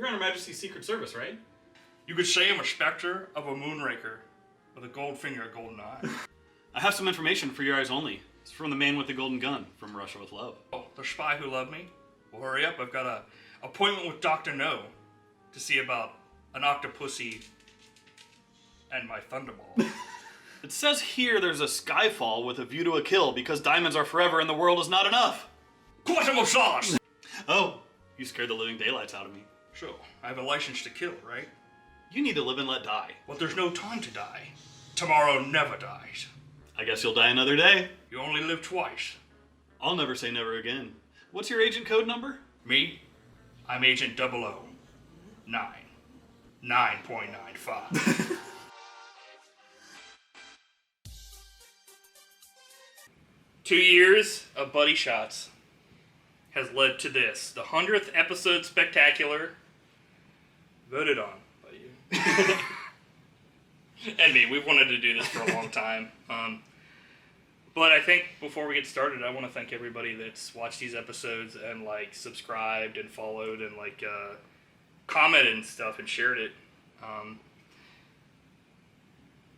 You're on Her Majesty's Secret Service, right? You could say I'm a specter of a moonraker with a gold finger, a golden eye. I have some information for your eyes only. It's from the man with the golden gun from Russia with Love. Oh, the spy who loved me? Well, hurry up. I've got a appointment with Dr. No to see about an octopussy and my thunderball. It says here there's a skyfall with a view to a kill because diamonds are forever and the world is not enough. Quantum sauce! Oh, you scared the living daylights out of me. So, I have a license to kill, right? You need to live and let die. Well, there's no time to die. Tomorrow never dies. I guess you'll die another day. You only live twice. I'll never say never again. What's your agent code number? Me? I'm Agent 009. 9.95. 2 years of Buddy Shotz has led to this. The 100th episode spectacular, voted on by you. And me. We've wanted to do this for a long time. But I think before we get started, I want to thank everybody that's watched these episodes and like subscribed and followed and like commented and stuff and shared it.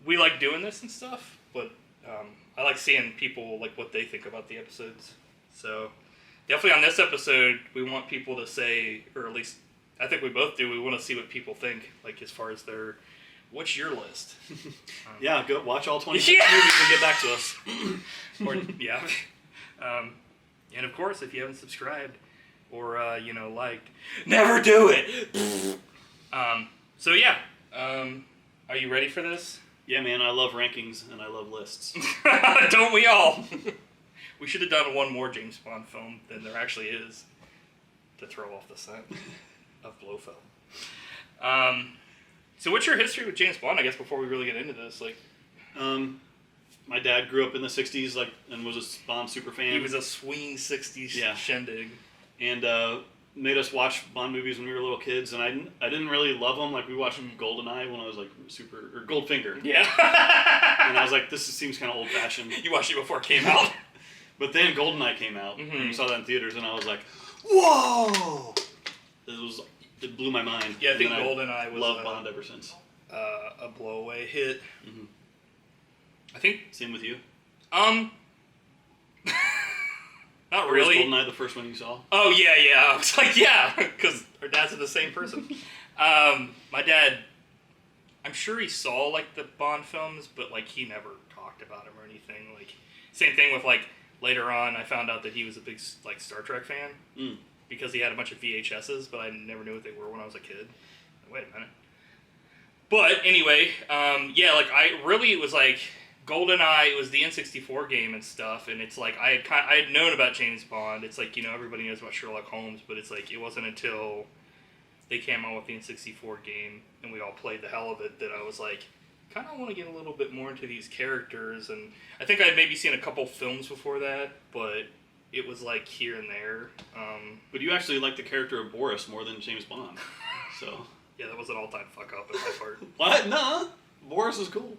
We like doing this and stuff, but I like seeing people like what they think about the episodes. So definitely on this episode, we want people to say, or at least I think we both do. We want to see what people think, like as far as their. What's your list? Yeah, go watch all 26 movies and get back to us. Or, yeah. And of course, if you haven't subscribed or, liked, never do it! So yeah, are you ready for this? Yeah, man, I love rankings and I love lists. Don't we all? We should have done one more James Bond film than there actually is to throw off the scent of Blofeld. So what's your history with James Bond, I guess, before we really get into this? Like, my dad grew up in the 60s, and was a Bond super fan. He was a swing 60s shindig. And made us watch Bond movies when we were little kids, and I didn't really love them. Like, we watched GoldenEye when I was, like, or Goldfinger. Yeah. And I was like, this seems kind of old-fashioned. You watched it before it came out? But then GoldenEye came out, and we saw that in theaters, and I was like, whoa! It blew my mind. Yeah, I think GoldenEye was loved Bond ever since. A blowaway hit. Mm-hmm. I think. Same with you. Not really. Was GoldenEye the first one you saw? Oh yeah. I was like, yeah, because our dads are the same person. My dad, I'm sure he saw like the Bond films, but like he never talked about them or anything. Like same thing with like later on, I found out that he was a big like Star Trek fan. Because he had a bunch of VHSs, but I never knew what they were when I was a kid. Wait a minute. But anyway, it was like GoldenEye. It was the N64 game and stuff, and it's like I had known about James Bond. It's like everybody knows about Sherlock Holmes, but it's like it wasn't until they came out with the N64 game and we all played the hell of it that I was like, kind of want to get a little bit more into these characters. And I think I'd maybe seen a couple films before that, but. It was like here and there. But you actually like the character of Boris more than James Bond. So yeah, that was an all-time fuck up in my part. What? No, Boris is cool.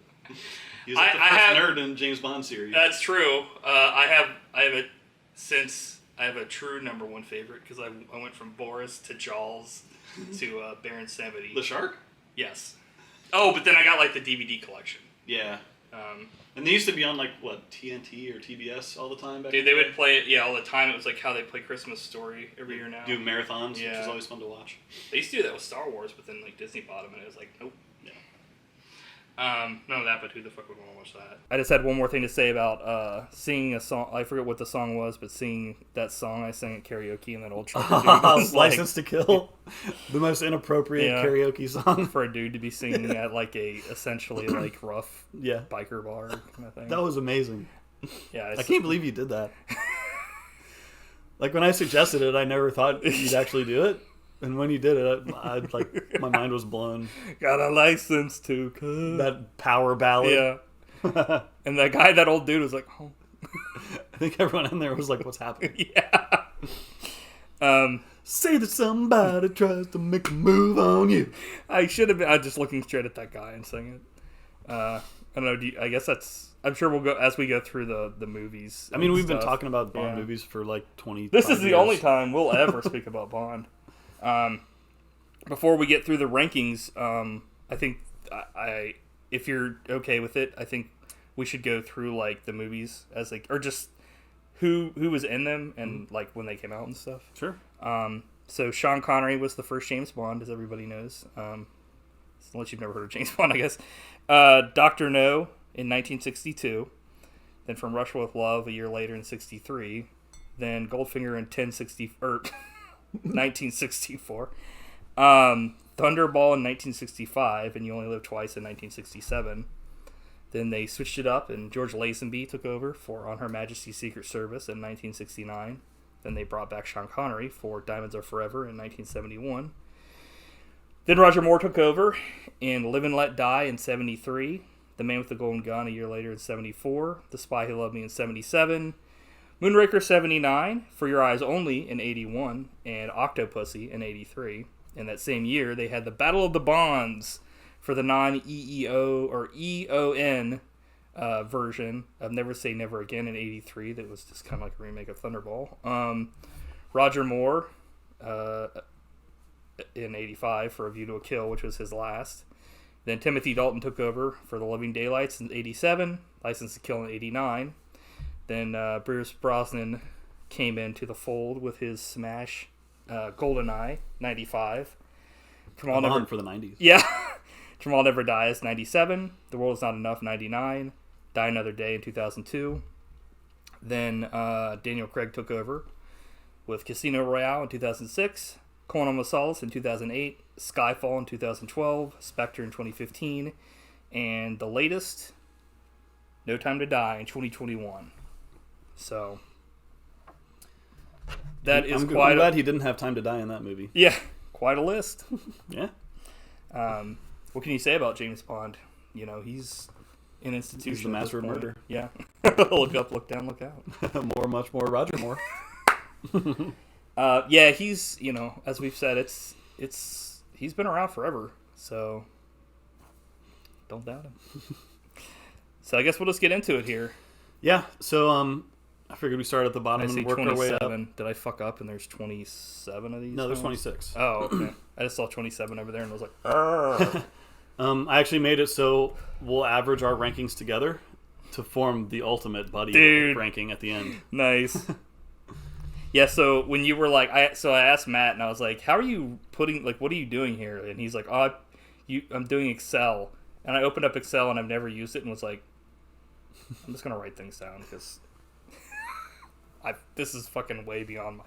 He's like the first nerd in James Bond series. That's true. I have a true number one favorite because I went from Boris to Jaws to Baron Samedi. The shark? Yes. Oh, but then I got like the DVD collection. Yeah. And they used to be on, like, what, TNT or TBS all the time back Dude, they would play it, all the time. It was like how they play Christmas Story every year now. Do marathons, which is always fun to watch. They used to do that with Star Wars, but then, like, Disney bought them, and it was like, nope. None of that, but who the fuck would want to watch that? I just had one more thing to say about singing a song. I forget what the song was, but singing that song I sang at karaoke in that old trucker dude. License to Kill. The most inappropriate karaoke song. For a dude to be singing at like a essentially like rough biker bar kind of thing. That was amazing. Yeah, I can't believe you did that. Like when I suggested it, I never thought you'd actually do it. And when you did it, I'd like my mind was blown. Got a license to kill. That power ballad. Yeah. And that old dude was like, oh. I think everyone in there was like, what's happening? Yeah. Say that somebody tries to make a move on you. I should have been. I was just looking straight at that guy and saying it. I don't know. I guess that's. I'm sure we'll go as we go through the movies. I mean, we've been talking about Bond movies for like 20. This is the only time we'll ever speak about Bond. before we get through the rankings, I think if you're okay with it, I think we should go through like the movies as like, or just who was in them and like when they came out and stuff. Sure. So Sean Connery was the first James Bond, as everybody knows. Unless you've never heard of James Bond, I guess. Dr. No in 1962. Then From Russia with Love a year later in 63. Then Goldfinger in 1964. Thunderball in 1965, and You Only Live Twice in 1967. Then they switched it up, and George Lazenby took over for On Her Majesty's Secret Service in 1969. Then they brought back Sean Connery for Diamonds Are Forever in 1971. Then Roger Moore took over in Live and Let Die in 73. The Man with the Golden Gun a year later in 74. The Spy Who Loved Me in 77. Moonraker 79. For Your Eyes Only in 81. And Octopussy in 83. In that same year, they had the Battle of the Bonds for the non-EEO or EON version of Never Say Never Again in 83. That was just kind of like a remake of Thunderball. Roger Moore in 85 for A View to a Kill, which was his last. Then Timothy Dalton took over for The Living Daylights in 87, License to Kill in 89. Then Pierce Brosnan came into the fold with his smash GoldenEye, 95. Come on for the 90s. Yeah. Tomorrow Never Dies, 97. The World Is Not Enough, 99. Die Another Day in 2002. Then Daniel Craig took over with Casino Royale in 2006. Quantum of Solace in 2008. Skyfall in 2012. Spectre in 2015. And the latest, No Time to Die in 2021. So, that is I'm quite glad he didn't have time to die in that movie. Yeah, quite a list. Yeah. What can you say about James Bond? You know, he's an institution. He's the master of murder. Yeah. Look up, look down, look out. Much more Roger Moore. Yeah, he's, you know, as we've said, he's been around forever, so don't doubt him. So I guess we'll just get into it here. Yeah, so I figured we start at the bottom and work our way up. Did I fuck up and there's 27 of these? No, there's 26. Oh, okay. I just saw 27 over there and I was like, argh. I actually made it so we'll average our rankings together to form the ultimate buddy ranking at the end. Nice. Yeah, so when you were like, I asked Matt and I was like, how are you putting, like, what are you doing here? And he's like, I'm doing Excel. And I opened up Excel and I've never used it and was like, I'm just going to write things down because this is fucking way beyond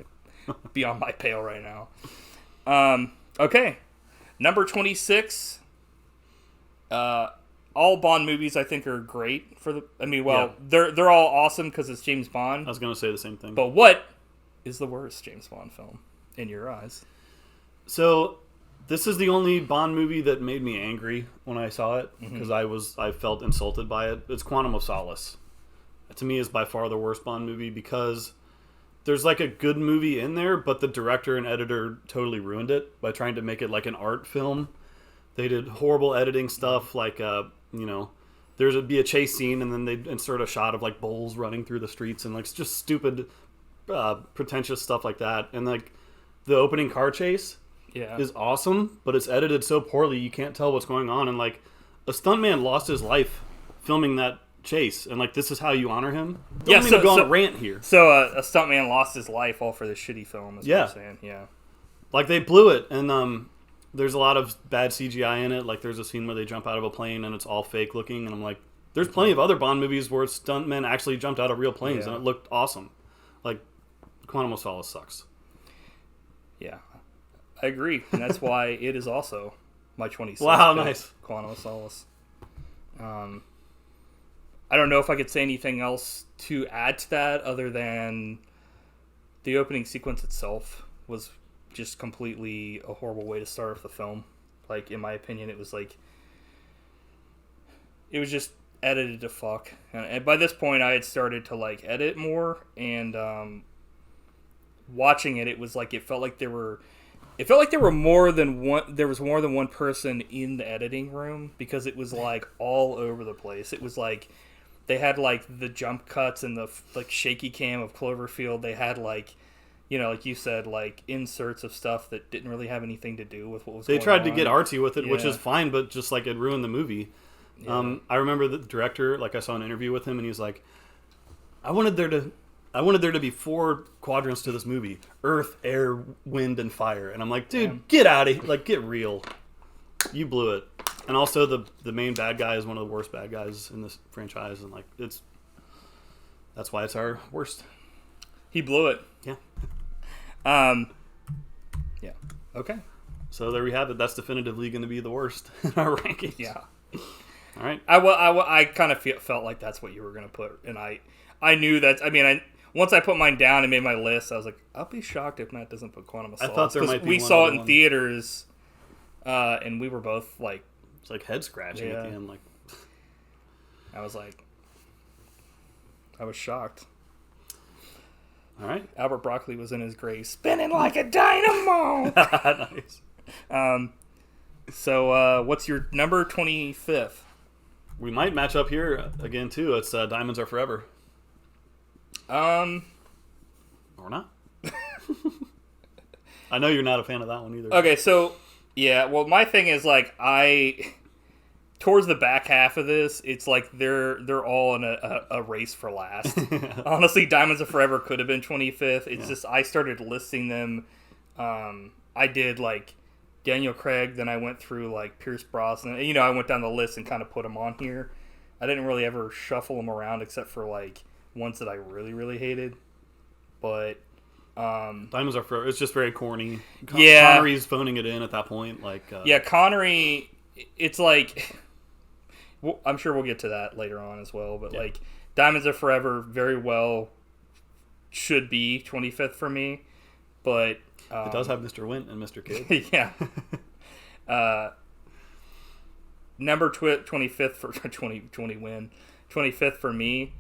my pale right now. Okay. Number 26. All Bond movies I think are great they're all awesome because it's James Bond. I was going to say the same thing. But what is the worst James Bond film in your eyes? So this is the only Bond movie that made me angry when I saw it because I felt insulted by it. It's Quantum of Solace. To me, is by far the worst Bond movie because there's like a good movie in there, but the director and editor totally ruined it by trying to make it like an art film. They did horrible editing stuff, like there'd be a chase scene and then they'd insert a shot of like bulls running through the streets and like just stupid, pretentious stuff like that. And like the opening car chase is awesome, but it's edited so poorly you can't tell what's going on. And like a stuntman lost his life filming that chase, and like this is how you honor him. Don't mean to go on a rant here. So a stuntman lost his life all for this shitty film. Is what I'm saying. Yeah, like they blew it, and there's a lot of bad CGI in it. Like there's a scene where they jump out of a plane and it's all fake looking, and I'm like, there's plenty of other Bond movies where stuntmen actually jumped out of real planes and it looked awesome. Like Quantum of Solace sucks. Yeah, I agree, and that's why it is also my 26th. Wow, nice. Quantum of Solace. I don't know if I could say anything else to add to that other than the opening sequence itself was just completely a horrible way to start off the film. Like, in my opinion, it was just edited to fuck. And by this point, I had started to, like, edit more, and watching it, it was like, it felt like there were more than one person in the editing room because it was, like, all over the place. It was like they had like the jump cuts and the like shaky cam of Cloverfield. They had like like you said, like inserts of stuff that didn't really have anything to do with what was They going tried on. to get artsy with it, which Yeah. is fine, but just like it ruined the movie. Yeah. I remember the director, like I saw an interview with him, and he's like, I wanted there to be 4 quadrants to this movie: earth, air, wind, and fire. And I'm like, dude, get out of here! Like, get real. You blew it. And also, the main bad guy is one of the worst bad guys in this franchise, and like that's why it's our worst. He blew it. Yeah. Yeah. Okay. So there we have it. That's definitively going to be the worst in our rankings. Yeah. All right. I kind of felt like that's what you were going to put, and I knew that. I mean, once I put mine down and made my list, I was like, I'll be shocked if Matt doesn't put Quantum of Solace. I thought there might be we one saw other it in one. theaters, and we were both like, It's like head scratching at the end. Like, I was shocked. all right. Albert Broccoli was in his grave, spinning like a dynamo. Nice. So, what's your number 25th? We might match up here again too. It's Diamonds Are Forever. Or not. I know you're not a fan of that one either. Okay, so yeah, well, my thing is like towards the back half of this, it's like they're all in a race for last. Honestly, Diamonds Are Forever could have been 25th. It's just I started listing them. I did like Daniel Craig, then I went through like Pierce Brosnan. I went down the list and kind of put them on here. I didn't really ever shuffle them around except for like ones that I really, really hated. But Diamonds Are Forever. It's just very corny. Yeah. Connery's phoning it in at that point. Like, yeah, Connery. It's like I'm sure we'll get to that later on as well. But like Diamonds Are Forever, very well should be 25th for me. But it does have Mr. Wint and Mr. Kidd. yeah. Number 25th for 25th for me.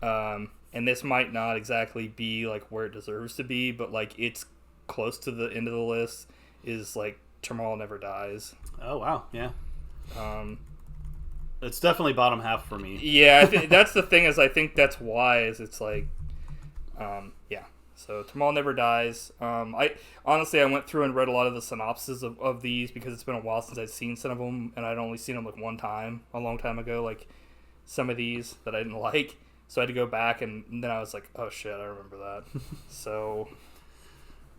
And this might not exactly be like where it deserves to be, but like it's close to the end of the list. Is like Tomorrow Never Dies. Oh wow, yeah. It's definitely bottom half for me. Yeah, that's the thing. Is I think that's why is it's like, yeah. So Tomorrow Never Dies. I honestly went through and read a lot of the synopses of these because it's been a while since I'd seen some of them, and I'd only seen them like one time a long time ago. Like some of these that I didn't like, so I had to go back, and then I was like, oh shit, I remember that. So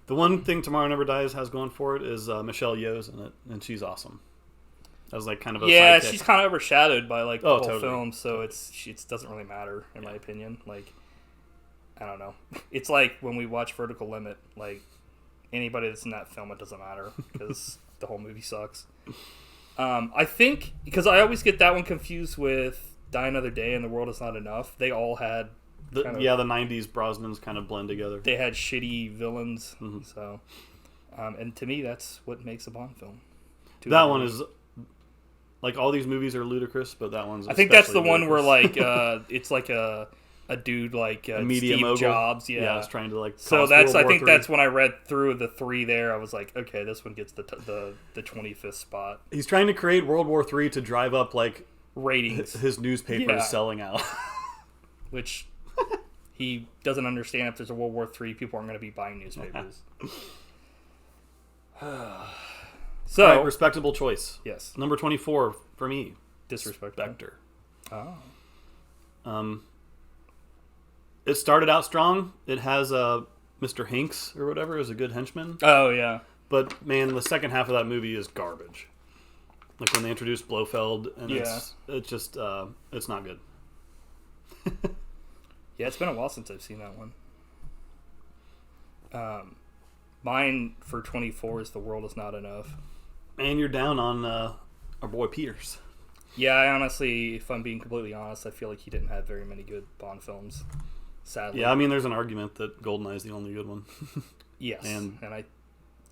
the one thing Tomorrow Never Dies has going for it is Michelle Yeoh's in it, and she's awesome. That was like kind of a sidekick. She's kind of overshadowed by like the whole totally. film, so it doesn't really matter in my opinion. Like, I don't know. It's like when we watch Vertical Limit, like anybody that's in that film, it doesn't matter because the whole movie sucks. I think because I always get that one confused with Die Another Day and The World Is Not Enough. They all had the 90s Brosnans kind of blend together. They had shitty villains, Mm-hmm. so and to me that's what makes a Bond film. That one is like all these movies are ludicrous, but that one's I think that's the especially one where ludicrous. like it's like a dude like media Steve mogul. Jobs, I was trying to like. So cause that's World I think War III. that's when I read through the 3 there. I was like, okay, this one gets the 25th spot. He's trying to create World War III to drive up like Ratings, his newspaper Yeah. is selling out. which he doesn't understand. If there's a World War III, people aren't going to be buying newspapers. So All right, respectable choice. yes, Number 24 for me. disrespectful. Spectre. Oh, It started out strong. It has Mr. Hinks or whatever is a good henchman, oh yeah. but man, the second half of that movie is garbage. Like when they introduced Blofeld, and it's just it's not good. Yeah, it's been a while since I've seen that one. Mine for 24 is The World Is Not Enough. And you're down on our boy Pierce. Yeah, I honestly, if I'm being completely honest, I feel like he didn't have very many good Bond films. Sadly. Yeah, I mean, there's an argument that GoldenEye is the only good one. Yes, and I.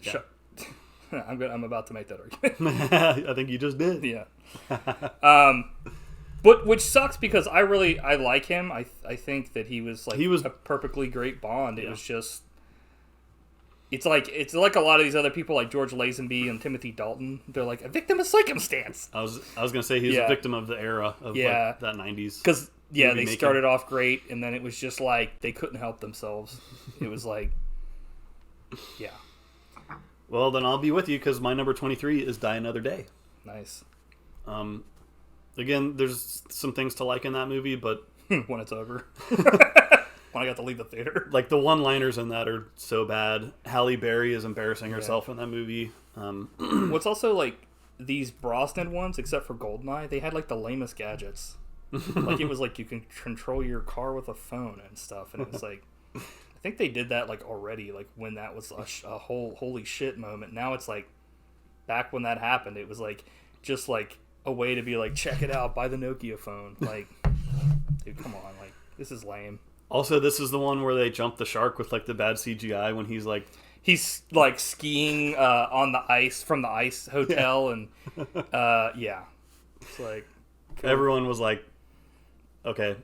yeah. I'm about to make that argument. I think you just did. Yeah. But which sucks because I like him. I think that he was a perfectly great Bond. It was just. It's like a lot of these other people like George Lazenby and Timothy Dalton. They're like a victim of circumstance. I was gonna say he's a victim of the era of like, that 90s. Because they making. started off great and then it was just like they couldn't help themselves. It was like Yeah. Well, then I'll be with you because my number 23 is Die Another Day. Nice. Again, there's some things to like in that movie, but When it's over. When I got to leave the theater. like the one-liners in that are so bad. Halle Berry is embarrassing herself in that movie. What's also like these Brosnan ones, except for Goldeneye, they had like the lamest gadgets. Like it was like you can control your car with a phone and stuff, and it was like I think they did that like already, like when that was a whole holy shit moment. Now it's like back when that happened, it was like just like a way to be like, check it out, buy the Nokia phone. Like, dude, come on, like this is lame. Also, this is the one where they jump the shark with like the bad CGI when he's like skiing on the ice from the ice hotel, and yeah, it's like cool. Everyone was like, okay,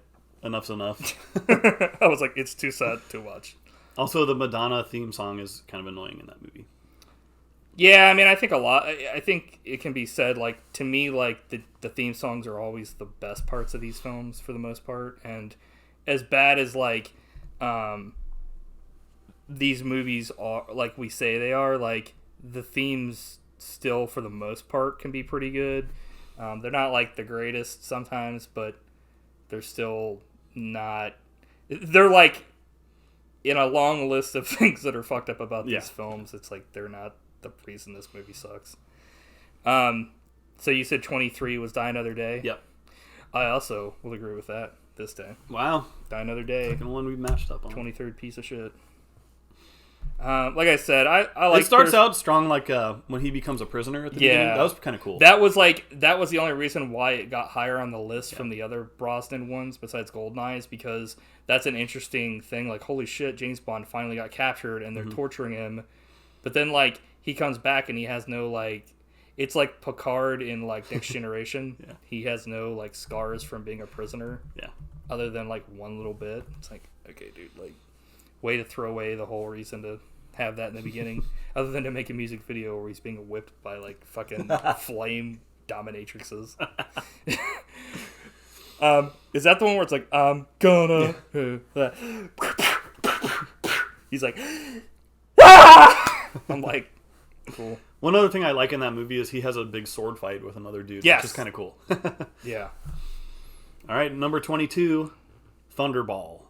enough's enough. I was like, it's too sad to watch. Also, the Madonna theme song is kind of annoying in that movie. Yeah, I mean, I think it can be said, like, to me, like, the theme songs are always the best parts of these films for the most part, and as bad as, like, these movies are, like we say they are, like, the themes still, for the most part, can be pretty good. They're not, like, the greatest sometimes, but they're still not... They're, like, in a long list of things that are fucked up about these films. It's, like, they're not the reason this movie sucks. So you said 23 was Die Another Day? Yep. I also will agree with that this day. Wow. Die Another Day. Second one we matched up on. 23rd piece of shit. Like I said, I like... It starts out strong, like when he becomes a prisoner at the beginning. That was kind of cool. That was the only reason why it got higher on the list from the other Brosnan ones besides Goldeneye, is because that's an interesting thing. Like, holy shit, James Bond finally got captured and they're torturing him. But then, like, he comes back and he has no, like... It's like Picard in, like, Next Generation. He has no, like, scars from being a prisoner. Yeah. Other than, like, one little bit. It's like, okay, dude, like... Way to throw away the whole reason to have that in the beginning, other than to make a music video where he's being whipped by like fucking flame dominatrixes. Is that the one where it's like, I'm gonna... He's like... Ah! I'm like, cool. One other thing I like in that movie is he has a big sword fight with another dude, which is kind of cool. Yeah. All right, number 22, Thunderball.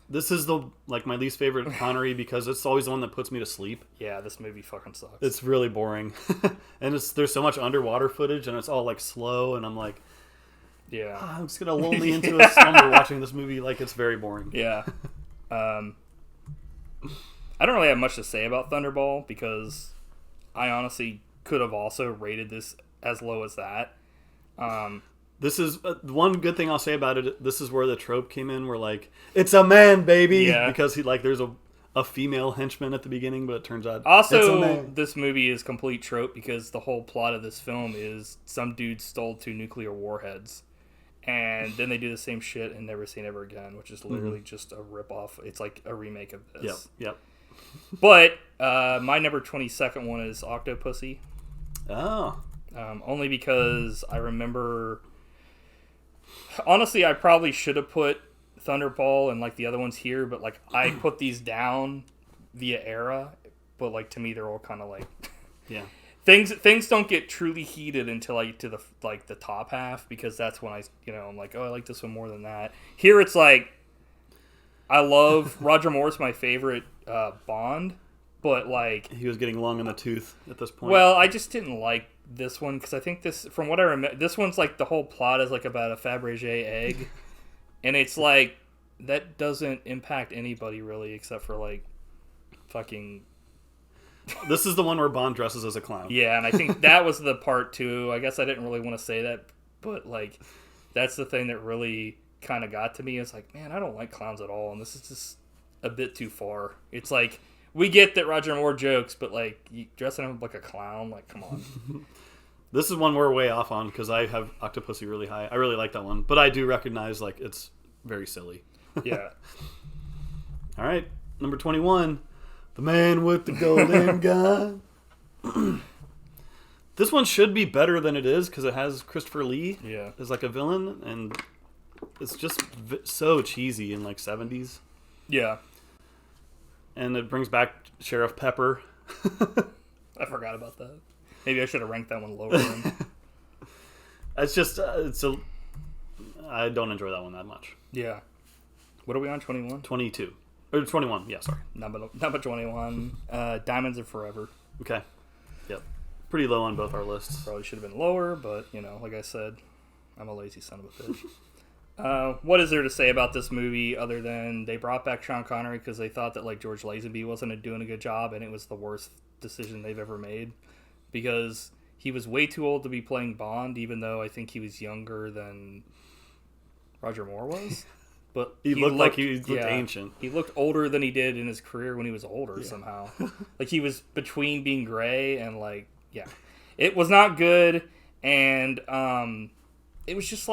This is my least favorite Connery because it's always the one that puts me to sleep. Yeah, this movie fucking sucks. It's really boring. And there's so much underwater footage and it's all like slow and I'm like, yeah, I'm just going to lull me into a slumber watching this movie. Like, it's very boring. Yeah. I don't really have much to say about Thunderball because I honestly could have also rated this as low as that. This is one good thing I'll say about it. This is where the trope came in, where like it's a man, baby, because there's a female henchman at the beginning, but it turns out also it's a man. This movie is complete trope because the whole plot of this film is some dude stole 2 nuclear warheads, and then they do the same shit and Never Say Never Again, which is literally just a ripoff. It's like a remake of this. Yep. But my number 22nd one is Octopussy. Oh. Only because I remember. Honestly, I probably should have put Thunderball and like the other ones here, but like I put these down via era, but like to me they're all kind of like things don't get truly heated until I get to the top half, because that's when I'm like, oh, I like this one more than that. Here it's like I love Roger Moore's my favorite Bond, but like he was getting long in the tooth at this point. Well, I just didn't like this one because I think this, from what I remember, this one's like the whole plot is like about a Fabergé egg, and it's like that doesn't impact anybody really except for like fucking. This is the one where Bond dresses as a clown. Yeah, and I think that was the part too. I guess I didn't really want to say that, but like that's the thing that really kind of got to me. It's like, man, I don't like clowns at all, and this is just a bit too far. It's like, we get that Roger Moore jokes, but like you dressing him like a clown, like come on. This is one we're way off on because I have Octopussy really high. I really like that one, but I do recognize like it's very silly. Yeah. All right, number 21, The Man with the Golden Gun. This one should be better than it is because it has Christopher Lee as like a villain, and it's just so cheesy in like 70s. Yeah. and it brings back Sheriff Pepper. I forgot about that. Maybe I should have ranked that one lower. Than... It's just I don't enjoy that one that much. Yeah. What are we on? 21? 22 or 21? Yeah, sorry. Number 21. Diamonds Are Forever. Okay. Yep. Pretty low on both our lists. Probably should have been lower, but like I said, I'm a lazy son of a bitch. What is there to say about this movie other than they brought back Sean Connery because they thought that George Lazenby wasn't doing a good job and it was the worst decision they've ever made because he was way too old to be playing Bond, even though I think he was younger than Roger Moore was. But he looked ancient. He looked older than he did in his career when he was older somehow. He was between being gray and it was not good, and it was just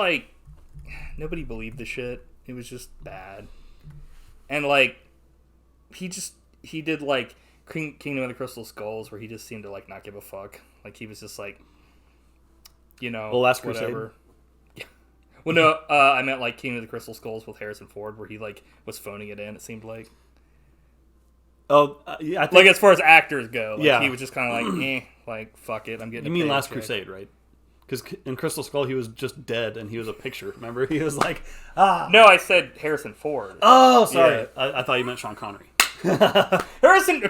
nobody believed the shit. It was just bad, and he did Kingdom of the Crystal Skulls, where he just seemed to not give a fuck. He was just The Last Crusade. Whatever. Yeah. Well, no, I meant Kingdom of the Crystal Skulls with Harrison Ford, where he was phoning it in. It seemed like. Oh, yeah. I think, as far as actors go, yeah. He was just kind of fuck it, I'm getting. You mean Last Crusade, right? Because in Crystal Skull, he was just dead, and he was a picture. Remember, he was No, I said Harrison Ford. Oh, sorry. Yeah. I thought you meant Sean Connery. Harrison,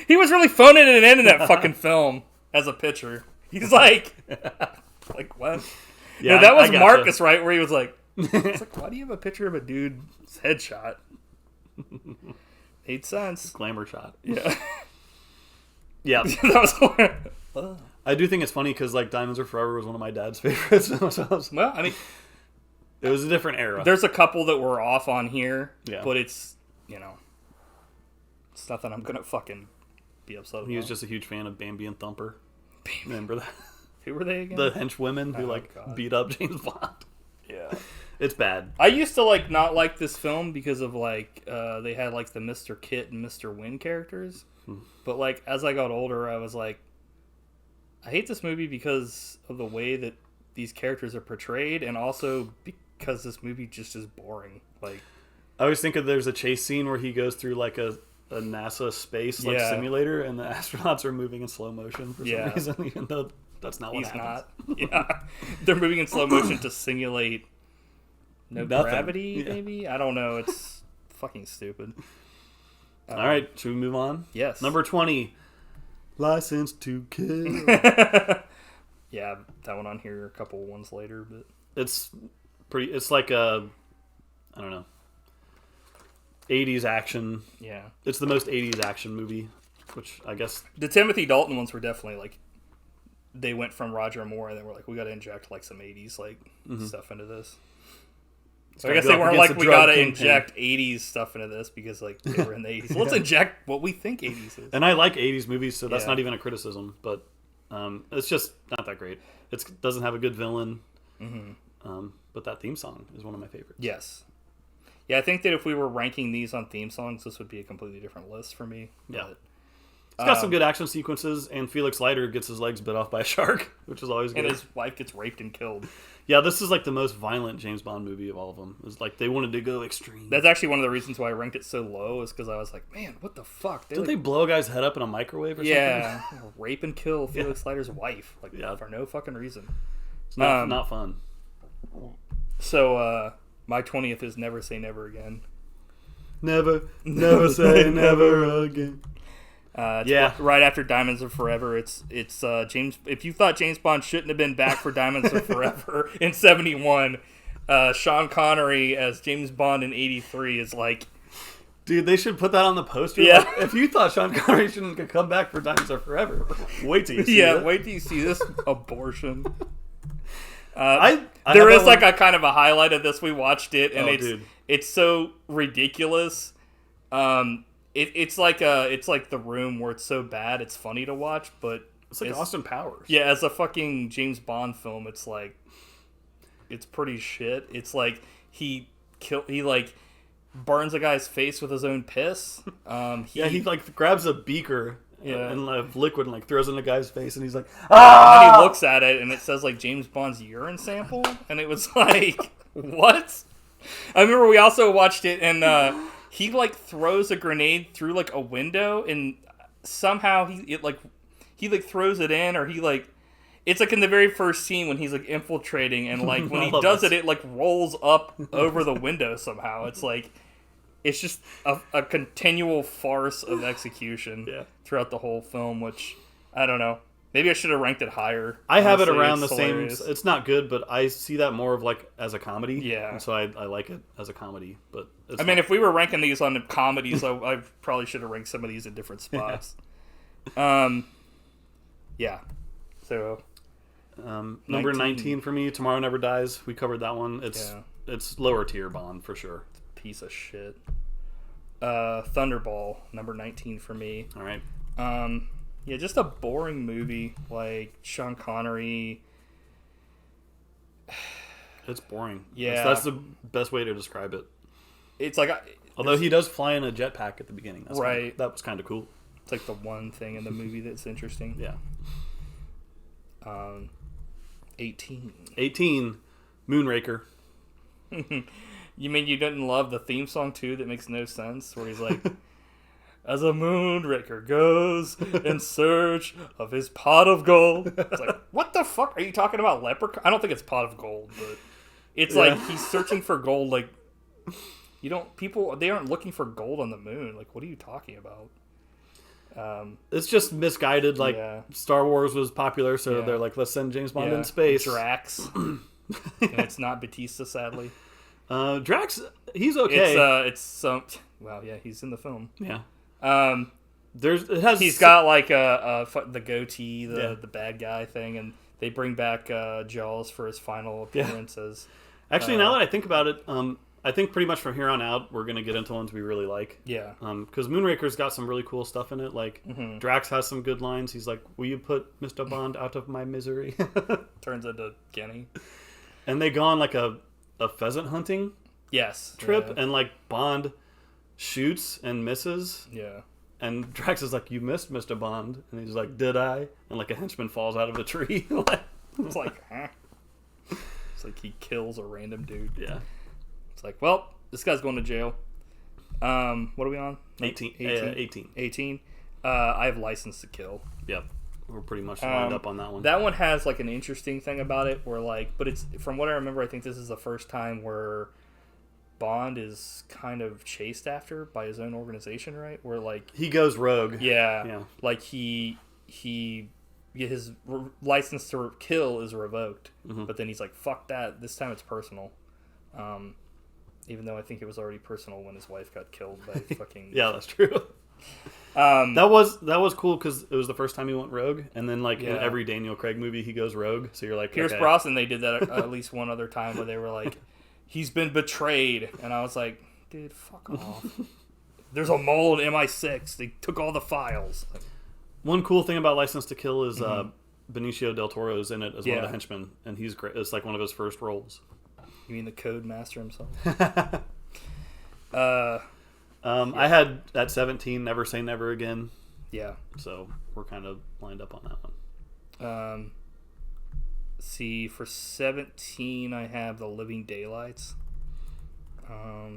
he was really phoning it in that fucking film as a picture. He's what? Yeah, no, that was Marcus, right? Where he was why do you have a picture of a dude's headshot? Made sense. Glamour shot. Yeah. Yeah. That was horrible. I do think it's funny because Diamonds Are Forever was one of my dad's favorites. Well, I mean, it was a different era. There's a couple that were off on here, but it's it's nothing I'm gonna fucking be upset about. He was just a huge fan of Bambi and Thumper. Remember that? Who were they again? The henchwomen who beat up James Bond. Yeah. It's bad. I used to not like this film because of they had the Mr. Kit and Mr. Wynn characters. But as I got older, I was I hate this movie because of the way that these characters are portrayed, and also because this movie just is boring. I always think there's a chase scene where he goes through a NASA space simulator, and the astronauts are moving in slow motion for some reason, even though that's not what happens. Yeah, they're moving in slow motion to simulate gravity. Yeah. Maybe, I don't know. It's fucking stupid. All right, should we move on? Yes. Number 20, License to Kill. Yeah, that one on here a couple ones later, but it's pretty. It's I don't know, 80s action. Yeah, it's the most 80s action movie, which I guess the Timothy Dalton ones were definitely they went from Roger Moore, and they were we got to inject some 80s stuff into this. So I guess they weren't we got to inject 80s stuff into this because they were in the 80s. Let's inject what we think 80s is. And I like 80s movies, so that's not even a criticism, but it's just not that great. It doesn't have a good villain, but that theme song is one of my favorites. Yes. Yeah, I think that if we were ranking these on theme songs, this would be a completely different list for me. Yeah. But, it's got some good action sequences, and Felix Leiter gets his legs bit off by a shark, which is always good. And his wife gets raped and killed. Yeah, this is the most violent James Bond movie of all of them. It's they wanted to go extreme. That's actually one of the reasons why I ranked it so low, is because I was man, what the fuck? Didn't they blow a guy's head up in a microwave or something? Yeah, rape and kill Felix Leiter's wife, for no fucking reason. It's not fun. So, my 20th is Never Say Never Again. Never say never again. Right after Diamonds Are Forever, it's James. If you thought James Bond shouldn't have been back for Diamonds Are Forever in '71, Sean Connery as James Bond in '83 is dude, they should put that on the poster. Yeah. If you thought Sean Connery shouldn't come back for Diamonds Are Forever, wait till you see it. Wait till you see this abortion. I there is a kind of a highlight of this. We watched it, and it's so ridiculous. It's like The Room, where it's so bad it's funny to watch, but it's Austin Powers. Yeah, as a fucking James Bond film, it's it's pretty shit. It's he burns a guy's face with his own piss. He grabs a beaker and liquid and throws it in a guy's face, and he's and then he looks at it, and it says James Bond's urine sample, and it was what? I remember we also watched it, and he like throws a grenade through like a window, and somehow he throws it in, or he like. It's like in the very first scene when he's like infiltrating, and like when he does it like rolls up over the window somehow. It's like it's just a continual farce of execution throughout the whole film, which I don't know. Maybe I should have ranked it higher. I have it Honestly, around the hilarious. same. It's not good, but I see that more of like as a comedy. Yeah. And so I like it as a comedy. But I mean, if we were ranking these on the comedies, I probably should have ranked some of these in different spots. Yeah. So. Number 19 for me, Tomorrow Never Dies. We covered that one. It's lower tier Bond for sure. Piece of shit. Thunderball, number 19 for me. All right. Yeah, just a boring movie. Like Sean Connery. It's boring. Yeah, that's the best way to describe it. It's like, although he does fly in a jetpack at the beginning. That's right. That was kind of cool. It's like the one thing in the movie that's interesting. Yeah. 18. Moonraker. You mean you didn't love the theme song too? That makes no sense. Where he's like, as a moonraker goes in search of his pot of gold. It's like, what the fuck are you talking about? Leprechaun? I don't think it's pot of gold, but it's like he's searching for gold. Like they aren't looking for gold on the moon. Like, what are you talking about? It's just misguided. Like Star Wars was popular, so they're like, let's send James Bond in space. Drax. And it's not Batista, sadly. Drax, he's okay. Well, yeah, he's in the film. Yeah. He's got like the goatee, the bad guy thing, and they bring back Jaws for his final appearances. Actually, now that I think about it, I think pretty much from here on out, we're going to get into ones we really like. Yeah. Because Moonraker's got some really cool stuff in it. Like, Drax has some good lines. He's like, will you put Mr. Bond out of my misery? Turns into Kenny. And they go on, like, a pheasant hunting trip. And, like, Bond shoots and misses. Yeah. And Drax is like, you missed, Mr. Bond. And he's like, did I? And, like, a henchman falls out of a tree. It's like, huh? It's like he kills a random dude. Yeah. It's like, well, this guy's going to jail. What are we on? 18. I have License to Kill. Yep. We're pretty much lined up on that one. That one has like an interesting thing about it where like, but it's, from what I remember, I think this is the first time where Bond is kind of chased after by his own organization, right? Where like he goes rogue. Yeah. Like his license to kill is revoked, but then he's like, fuck that, this time it's personal. Even though I think it was already personal when his wife got killed by fucking... Yeah, that's true. That was cool because it was the first time he went rogue, and then like in every Daniel Craig movie he goes rogue, so you're like, Pierce Brosnan, they did that at least one other time where they were like, he's been betrayed, and I was like, dude, fuck off. There's a mole in MI6, they took all the files. One cool thing about License to Kill is Benicio del Toro's in it as one of the henchmen, and he's great. It's like one of his first roles. You mean the Code Master himself? I had at 17 Never Say Never Again. Yeah. So we're kind of lined up on that one. See, for 17 I have The Living Daylights. All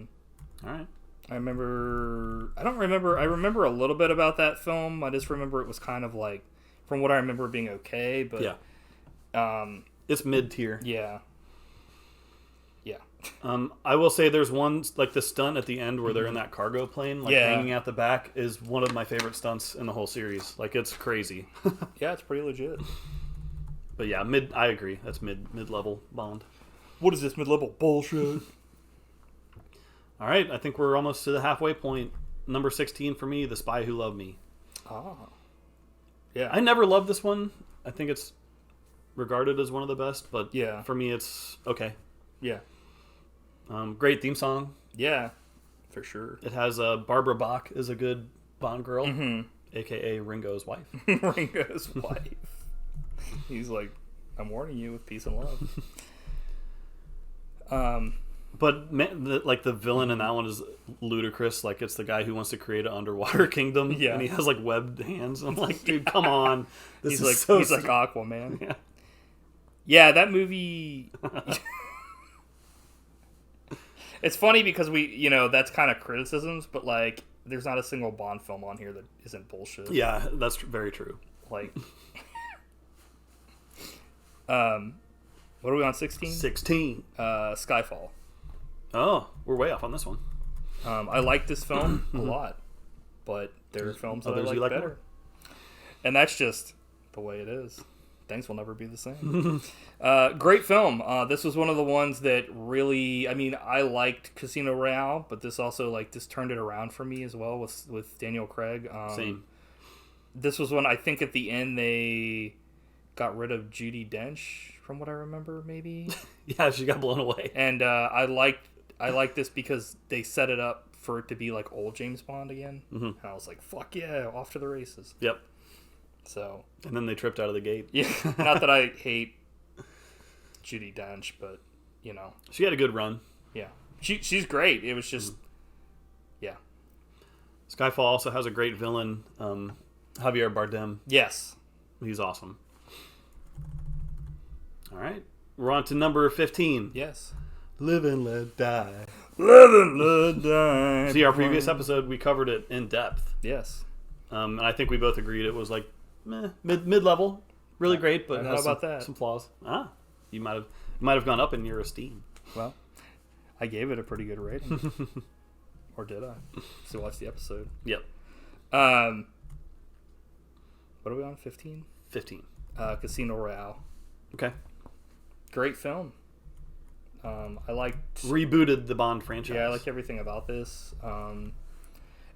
right. I remember a little bit about that film. I just remember it was kind of like, from what I remember, being okay, but it's mid-tier. Yeah. I will say there's one, like the stunt at the end where they're in that cargo plane, like hanging out the back, is one of my favorite stunts in the whole series. Like, it's crazy. Yeah, it's pretty legit. But yeah, I agree. That's mid-level Bond. What is this mid-level bullshit? All right, I think we're almost to the halfway point. Number 16 for me, The Spy Who Loved Me. Ah. Yeah. I never loved this one. I think it's regarded as one of the best, but for me it's okay. Yeah. Great theme song. Yeah, for sure. It has Barbara Bach is a good Bond girl, a.k.a. Ringo's wife. Ringo's wife. He's like, I'm warning you with peace and love. But the villain in that one is ludicrous. Like, it's the guy who wants to create an underwater kingdom, and he has like webbed hands. I'm like, dude, come on. He's like Aquaman. Yeah, that movie. It's funny because that's kind of criticisms, but like, there's not a single Bond film on here that isn't bullshit. Yeah, that's very true. Like, what are we on? 16. 16. Skyfall. Oh, we're way off on this one. I like this film a lot, but there are films that I like better. More. And that's just the way it is. Things will never be the same. Great film. This was one of the ones that really, I liked Casino Royale, but this also, this turned it around for me as well with Daniel Craig. Same. This was when I think at the end they got rid of Judi Dench, from what I remember, maybe. Yeah, she got blown away. And I liked this because they set it up for it to be like old James Bond again. Mm-hmm. And I was like, fuck yeah, off to the races. Yep. So. And then they tripped out of the gate. Yeah. Not that I hate Judi Dench, but she had a good run. Yeah. She's great. It was just, yeah. Skyfall also has a great villain, Javier Bardem. Yes. He's awesome. All right. We're on to number 15. Yes. Live and let die. Live and let die. See, our previous episode, we covered it in depth. Yes. And I think we both agreed it was like mid-level. Really great, but how about that? Some flaws. You might have gone up in your esteem. Well, I gave it a pretty good rating. Or did I? So watch the episode. Yep. What are we on? 15? 15. Casino Royale. Okay. Great film. I liked... Rebooted the Bond franchise. Yeah, I like everything about this.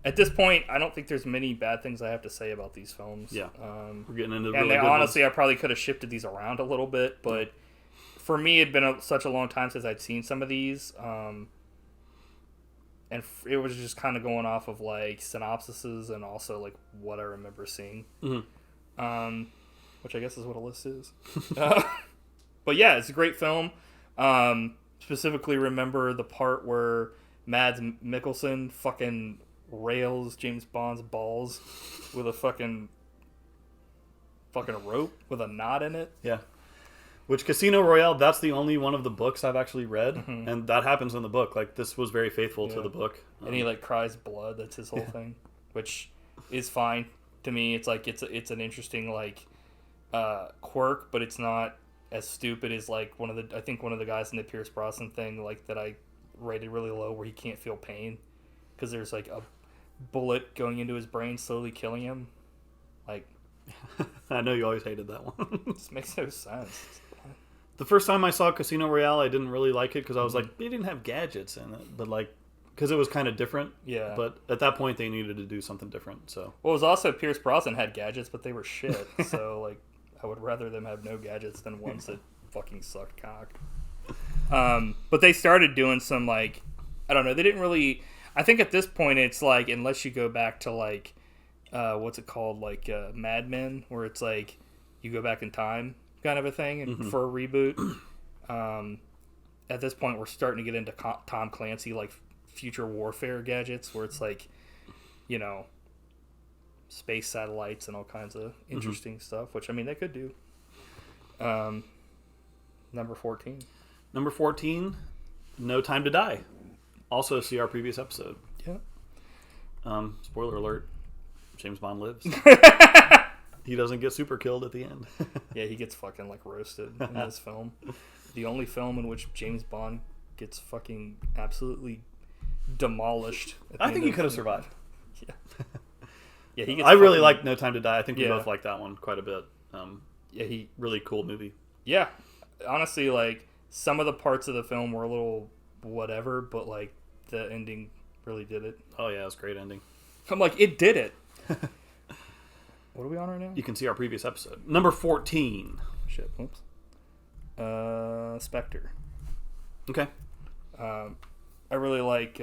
At this point, I don't think there's many bad things I have to say about these films. Yeah. We're getting into really good honestly, ones. I probably could have shifted these around a little bit, but for me, it'd been such a long time since I'd seen some of these. And it was just kind of going off of synopsises and also what I remember seeing. Mm-hmm. Which I guess is what a list is. But yeah, it's a great film. Specifically remember the part where Mads Mikkelsen fucking rails James Bond's balls with a fucking rope with a knot in it. Yeah. Which Casino Royale, that's the only one of the books I've actually read. Mm-hmm. And that happens in the book. This was very faithful to the book. And he cries blood. That's his whole thing. Which is fine to me. It's it's an interesting quirk, but it's not as stupid as one of the guys in the Pierce Brosnan thing that I rated really low, where he can't feel pain because there's a bullet going into his brain slowly killing him. I know you always hated that one. This makes no sense. The first time I saw Casino Royale, I didn't really like it because I was they didn't have gadgets in it, but because it was kind of different. Yeah. But at that point, they needed to do something different. So. Well, it was also Pierce Brosnan had gadgets, but they were shit. So I would rather them have no gadgets than ones that fucking sucked cock. But they started doing some I don't know. They didn't really. I think at this point it's unless you go back to what's it called Mad Men, where it's you go back in time kind of a thing, and for a reboot. At this point, we're starting to get into Tom Clancy future warfare gadgets, where it's space satellites and all kinds of interesting stuff, which they could do. Number 14. Number 14, No Time to Die. Also see our previous episode. Yeah. Spoiler alert, James Bond lives. He doesn't get super killed at the end. Yeah, he gets fucking roasted in this film. The only film in which James Bond gets fucking absolutely demolished. I think he could have survived. Yeah. Yeah, he gets I really like No Time to Die. I think we Yeah. both like that one quite a bit. Yeah, he really cool movie. Yeah, honestly, some of the parts of the film were a little whatever, but the ending really did it. Oh yeah, it was a great ending. I'm it did it. What are we on right now? You can see our previous episode. Number 14. Shit. Oops. Spectre. Okay. I really like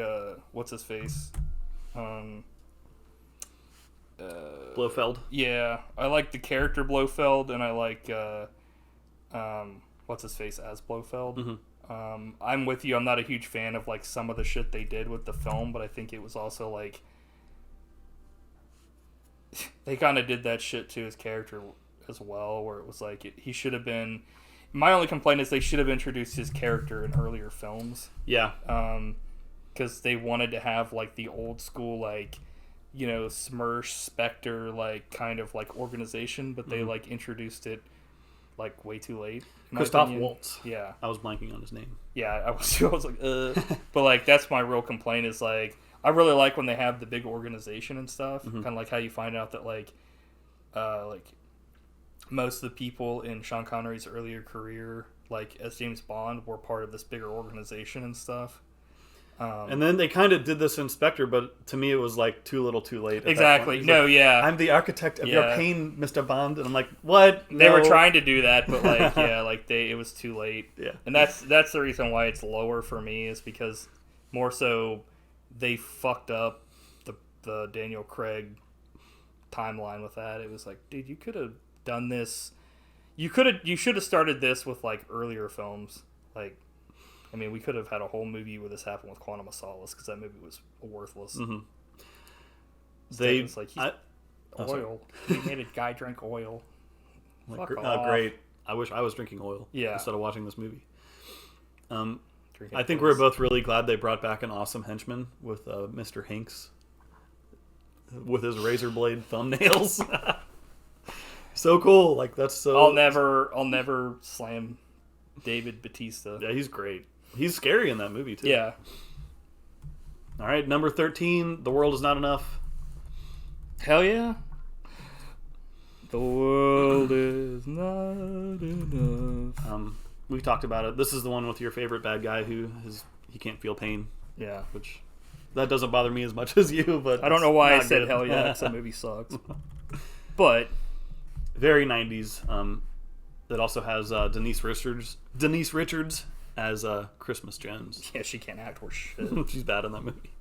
what's his face. Blofeld. Yeah, I like the character Blofeld, and I like what's his face as Blofeld. Mm-hmm. I'm with you. I'm not a huge fan of some of the shit they did with the film, but I think it was also they kind of did that shit to his character as well, where it was he should have been. My only complaint is they should have introduced his character in earlier films. Yeah. because they wanted to have like the old school like, you know, Smersh, Spectre like kind of like organization, but they like introduced it like way too late. Christoph Waltz. Yeah, I was blanking on his name. yeah, I was like, but like that's my real complaint is like I really like when they have the big organization and stuff, kind of like how you find out that like most of the people in Sean Connery's earlier career, like as James Bond, were part of this bigger organization and stuff. And then they kind of did this in Spectre, but to me it was like too little too late. Exactly. No, like, yeah. I'm the architect of your pain, Mr. Bond. And I'm like, what? They No. were trying to do that, but like, yeah, like it was too late. Yeah. And that's the reason why it's lower for me is because more so they fucked up the Daniel Craig timeline with that. It was like, dude, you could have done this. You should have started this with like earlier films. Like, I mean, we could have had a whole movie where this happened with Quantum of Solace because that movie was worthless. Mm-hmm. They was like oil. He made a guy drink oil. Like, Fuck off. great. I wish I was drinking oil Yeah. instead of watching this movie. Drinking I think pills. we're both really glad they brought back an awesome henchman with Mr. Hanks with his razor blade thumbnails. So cool. Like that's so. I'll never slam David Bautista. Yeah, he's great. He's scary in that movie too. Yeah. All right, number 13. The World Is Not Enough. Hell yeah. The world is not enough. We talked about it. This is the one with your favorite bad guy he can't feel pain, Yeah. which that doesn't bother me as much as you. But I don't know why I it's not said good. hell yeah, because that movie sucks. But Very 90s. That also has Denise Richards as Christmas Jones. yeah, she can't act worth shit. She's bad in that movie.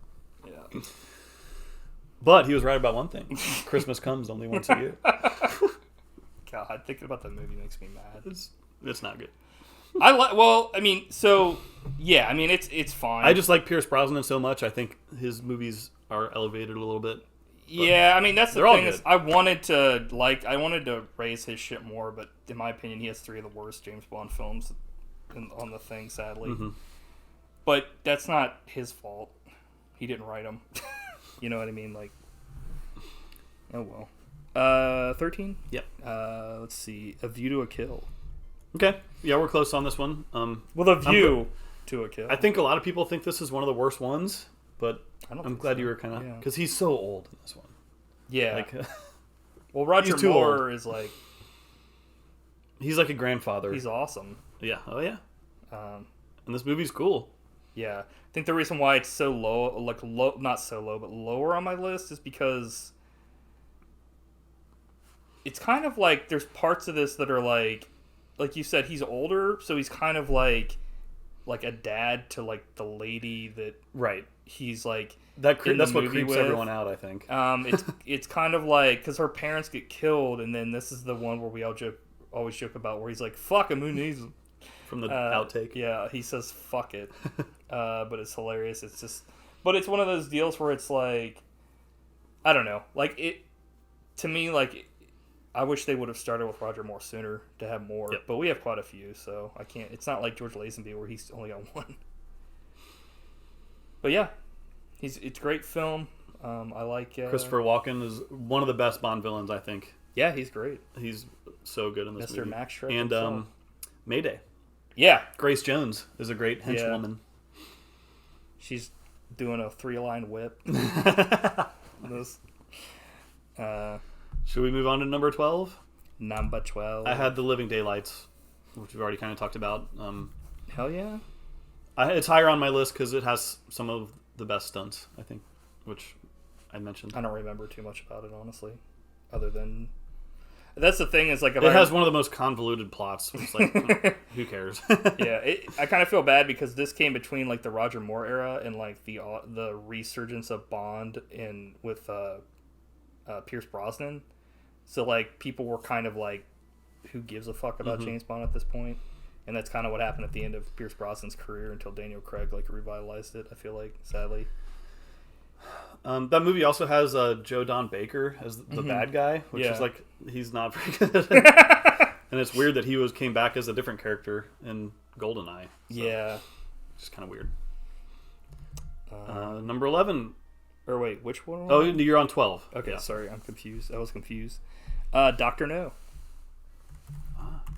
Yeah. But he was right about one thing. Christmas comes only once a year. God, thinking about that movie makes me mad. It's not good. It's fine. I just like Pierce Brosnan so much. I think his movies are elevated a little bit. Yeah, I mean that's the they're all thing is good. I wanted to raise his shit more, but in my opinion, he has 3 of the worst James Bond films on the thing, sadly. Mm-hmm. But that's not his fault. He didn't write them. You know what I mean? Like, oh well. 13. Yep. Let's see. A View to a Kill. Okay. Yeah, we're close on this one. Well, A View to a Kill. I think a lot of people think this is one of the worst ones, but I don't I'm think glad so. you were kind of Yeah. because he's so old in this one. Yeah. Like Well, Roger he's too Moore is like he's like a grandfather. he's awesome. Yeah. Oh yeah. Um, And this movie's cool. Yeah, I think the reason why it's so low, not so low, but lower on my list is because it's kind of like there's parts of this that are like you said, he's older, so he's kind of like a dad to like the lady that Right. he's like That's in the what movie creeps with. everyone out. I think. It's kind of like because her parents get killed, and then this is the one where we always joke about where he's like, "Fuck him, who needs him?" From the outtake. Yeah, he says "fuck it," but it's hilarious. It's just, but it's one of those deals where it's like, I don't know, like it. To me, like, I wish they would have started with Roger Moore sooner to have more. Yep. But we have quite a few, so I can't. It's not like George Lazenby where he's only got one. But yeah, it's a great film. I like Christopher Walken is one of the best Bond villains. I think Yeah, he's great. he's so good in this Mr. movie. Max Shrek And himself. Mayday. Yeah, Grace Jones is a great henchwoman. she's doing a 3-line whip. This. Should we move on to number 12? Number 12. I had The Living Daylights, which we've already kind of talked about. Hell yeah. It's higher on my list because it has some of the best stunts, I think, which I mentioned. I don't remember too much about it, honestly. Other than... That's the thing, is like... If It has one of the most convoluted plots. It's like, who cares? Yeah, I kind of feel bad because this came between like the Roger Moore era and like the resurgence of Bond with Pierce Brosnan. So like people were kind of like, who gives a fuck about James Bond at this point? And that's kind of what happened at the end of Pierce Brosnan's career until Daniel Craig like revitalized it. I feel like, sadly. That movie also has Joe Don Baker as the bad guy, which is like, he's not very good. And it's weird that he came back as a different character in GoldenEye. So Yeah. Just kind of weird. Number 11. Or wait, which one? Oh, you're on 12. Okay, Yeah. sorry, I'm confused. I was confused. Dr. No.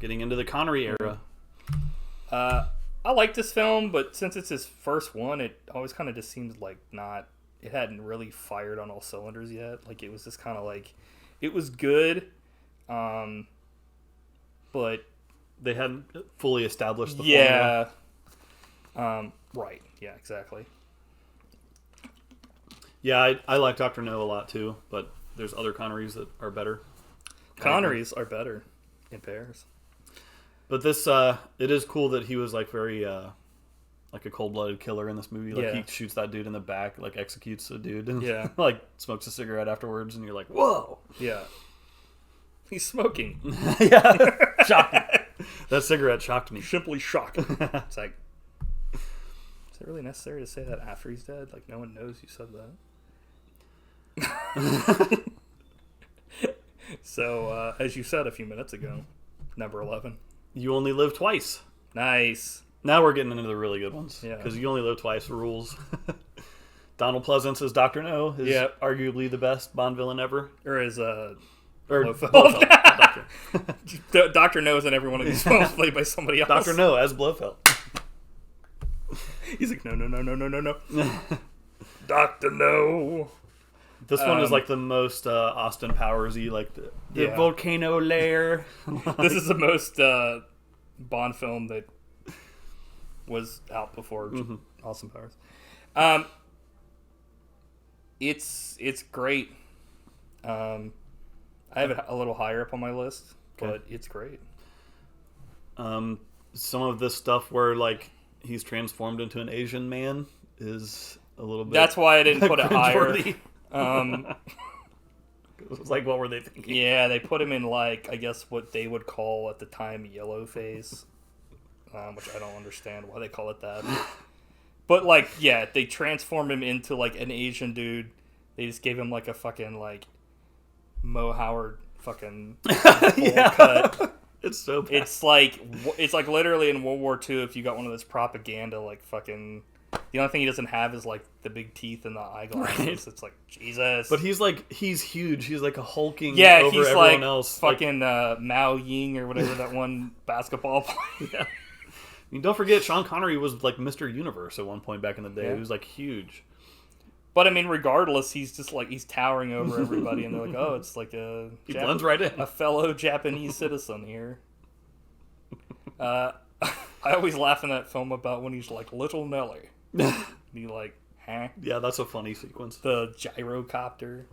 Getting into the Connery era. I like this film, but since it's his first one, it always kind of just seems like it hadn't really fired on all cylinders yet. Like, it was just kind of like, it was good, but They hadn't fully established the yeah. Right. Yeah, exactly. Yeah, I like Dr. No a lot too, but there's other Connerys that are better. Connerys are better in pairs. But this, it is cool that he was like very, like a cold-blooded killer in this movie. Like he shoots that dude in the back, like executes a dude, and like smokes a cigarette afterwards, and you're like, whoa, yeah, he's smoking. Yeah, shocking. That cigarette shocked me. Simply shocking. It's like, is it really necessary to say that after he's dead? Like, no one knows you said that. So, as you said a few minutes ago, number 11. You only live twice. Nice. Now we're getting into the really good ones. Yeah. Because you only live twice rules. Donald Pleasance as Dr. No is arguably the best Bond villain ever. Or as Blofeld. Dr. No's in every one of these films played by somebody else. Dr. No as Blofeld. He's like, no. Dr. No. This one is like the most Austin Powers-y, like the volcano lair. This is the most Bond film that was out before Austin Powers. It's great. I have it a little higher up on my list, but it's great. Some of this stuff where like he's transformed into an Asian man is a little bit. That's why I didn't put it higher. It was like, what were they thinking? Yeah, they put him in like, I guess what they would call at the time yellow face, which I don't understand why they call it that. But like, yeah, they transformed him into like an Asian dude. They just gave him like a fucking like Mo Howard fucking bowl cut. It's so bad. It's like literally in World War II if you got one of those propaganda like fucking. The only thing he doesn't have is like the big teeth and the eyeglasses. Right. It's like Jesus. But he's huge. He's like a hulking over he's everyone like else. Fucking Mao Ying or whatever that one basketball player. Yeah. I mean, don't forget Sean Connery was like Mr. Universe at one point back in the day. Yeah. He was like huge. But I mean, regardless, he's just like he's towering over everybody, and they're like, "Oh, it's like he blends right in. A fellow Japanese citizen here." I always laugh in that film about when he's like, "Little Nelly." Be like, huh? Yeah, that's a funny sequence. The gyrocopter.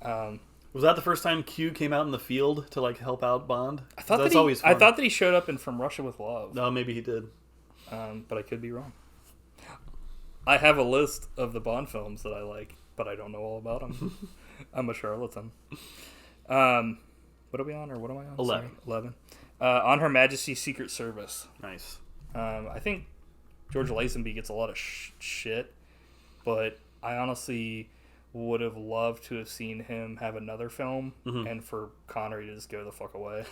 Was that the first time Q came out in the field to like help out Bond? I thought that's that always fun. I thought that he showed up in From Russia with Love. No, maybe he did. But I could be wrong. I have a list of the Bond films that I like, but I don't know all about them. I'm a charlatan. What are we on, or what am I on? 11. Sorry, 11. On Her Majesty's Secret Service. Nice. I think George Lazenby gets a lot of shit, but I honestly would have loved to have seen him have another film and for Connery to just go the fuck away.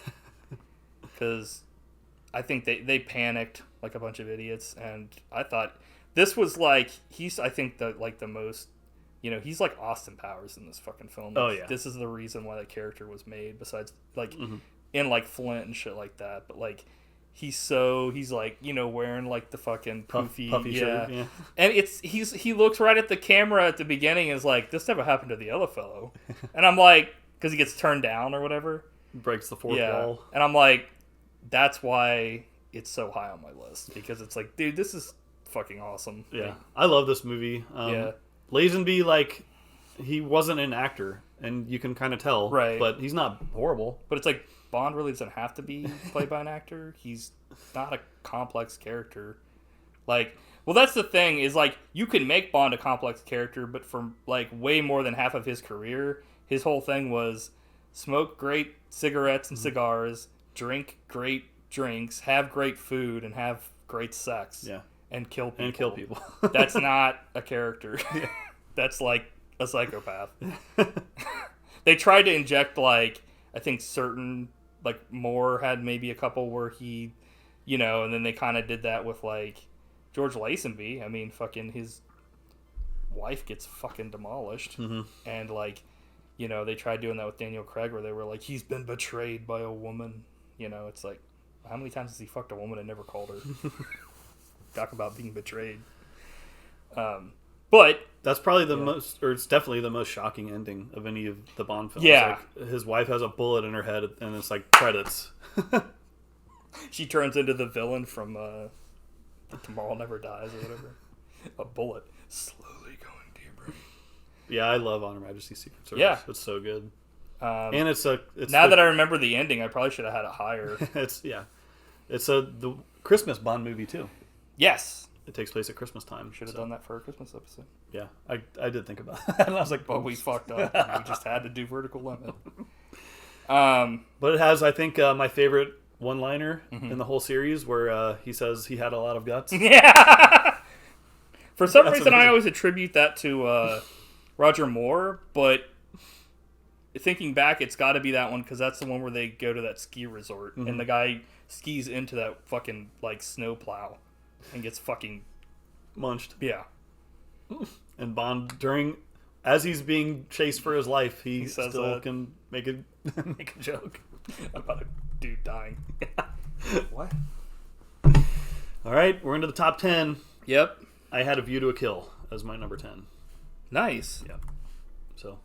Because I think they panicked like a bunch of idiots, and I thought this was like, I think the most, he's like Austin Powers in this fucking film. Oh, yeah. This is the reason why the character was made, besides like in like Flint and shit like that, but like he's like, wearing like the fucking poofy shirt, yeah. And he looks right at the camera at the beginning and is like, this never happened to the other fellow. And I'm like, because he gets turned down or whatever. Breaks the fourth wall. And I'm like, that's why it's so high on my list, because it's like, dude, this is fucking awesome. Yeah. Like, I love this movie. Lazenby, like, he wasn't an actor, and you can kind of tell. Right. But he's not horrible. But it's like, Bond really doesn't have to be played by an actor. He's not a complex character. Like, well, that's the thing, is like, you can make Bond a complex character, but for like way more than half of his career, his whole thing was smoke great cigarettes and cigars, drink great drinks, have great food, and have great sex. Yeah. And kill people. That's That's not a character. Yeah. That's like a psychopath. They tried to inject like, I think certain, like Moore had maybe a couple where he, and then they kind of did that with like George Lazenby. I mean, fucking his wife gets fucking demolished. Mm-hmm. And, like, you know, they tried doing that with Daniel Craig where they were like, he's been betrayed by a woman. You know, it's like, how many times has he fucked a woman and never called her? Talk about being betrayed. But that's probably the most, or it's definitely the most shocking ending of any of the Bond films. Yeah. Like, his wife has a bullet in her head, and it's like credits. she turns into the villain from Tomorrow Never Dies or whatever. A bullet slowly going to your brain. Yeah, I love On Her Majesty's Secret Service. Yeah. It's so good. And it's now that I remember the ending, I probably should have had it higher. it's the Christmas Bond movie too. Yes. It takes place at Christmas time. Should have done that for a Christmas episode. Yeah, I did think about that. And I was like, but we fucked up. We just had to do Vertical Limit. But it has, I think, my favorite one-liner in the whole series where he says he had a lot of guts. Yeah. For some reason, amazing. I always attribute that to Roger Moore, but thinking back, it's got to be that one because that's the one where they go to that ski resort and the guy skis into that fucking like snowplow and gets fucking Munched. yeah. And Bond, as he's being chased for his life, he says still that. can make a joke. About a dude dying. What? All right, we're into the top 10. Yep. I had A View to a Kill as my number 10. Nice. Yeah. So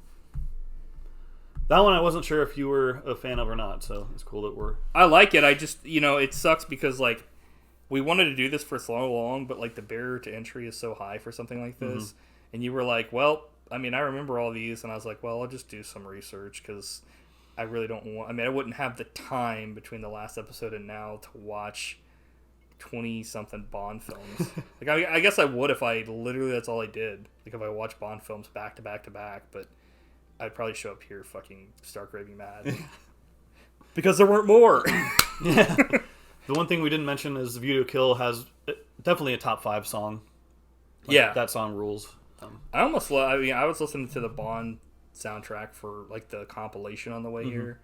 that one I wasn't sure if you were a fan of or not, so it's cool that we're... I like it. I just, it sucks because, like, we wanted to do this for so long, but, like, the barrier to entry is so high for something like this. And you were like, well, I mean, I remember all these, and I was like, well, I'll just do some research because I really don't want... I mean, I wouldn't have the time between the last episode and now to watch 20-something Bond films. Like, I guess I would if I literally, that's all I did. Like, if I watched Bond films back to back to back, but I'd probably show up here fucking stark raving mad. Because there weren't more. Yeah. The one thing we didn't mention is The View to a Kill has definitely a top 5 song. Like, yeah. That song rules. I was listening to the Bond soundtrack for, like, the compilation on the way here.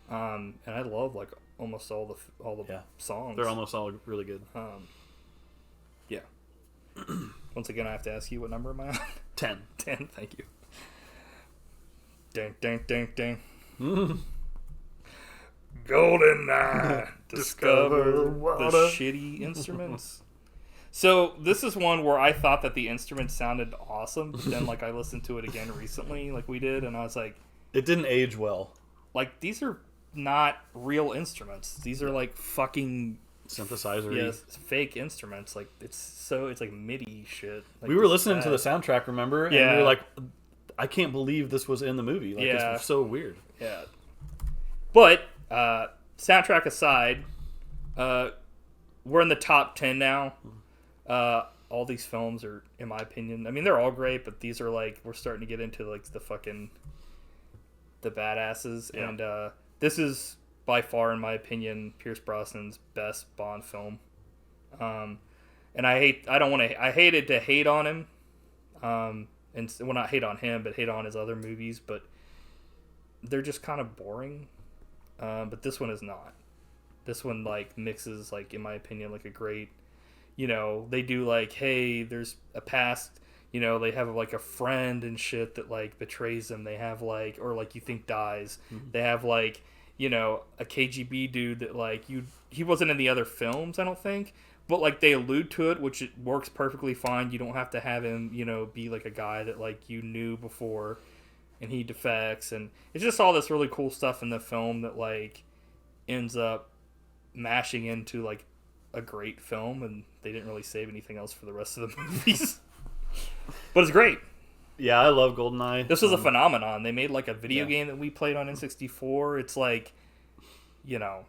And I love, like, almost all the songs. They're almost all really good. Yeah. Once again, I have to ask you, what number am I on? 10. 10, thank you. Ding, ding, ding, ding. GoldenEye. Discover the shitty instruments. So, this is one where I thought that the instruments sounded awesome, but then, like, I listened to it again recently, like we did, and I was like... It didn't age well. Like, these are not real instruments. These are, like, fucking... Synthesizer. Yeah, fake instruments. Like, it's like MIDI shit. Like, We were listening to the soundtrack, remember? And Yeah. we were like, I can't believe this was in the movie. Like, Yeah. it's so weird. Yeah. But, soundtrack aside, we're in the top 10 now. All these films are, in my opinion, I mean, they're all great, but these are, like, we're starting to get into, like, the badasses. Yeah. And this is, by far, in my opinion, Pierce Brosnan's best Bond film. And I hated to hate on him. And well, not hate on him, but hate on his other movies, but they're just kind of boring. But this one is not. This one, like, mixes, like, in my opinion, like, a great, they do, like, hey, there's a past, they have, like, a friend and shit that, like, betrays them. They have, like, or, like, you think dies. They have, like, a KGB dude that, like, he wasn't in the other films, I don't think. But, like, they allude to it, which it works perfectly fine. You don't have to have him, be, like, a guy that, like, you knew before and he defects. And it's just all this really cool stuff in the film that, like, ends up mashing into, like, a great film. And they didn't really save anything else for the rest of the movies. But it's great. Yeah, I love GoldenEye. This was a phenomenon. They made, like, a video game that we played on N64. It's like, I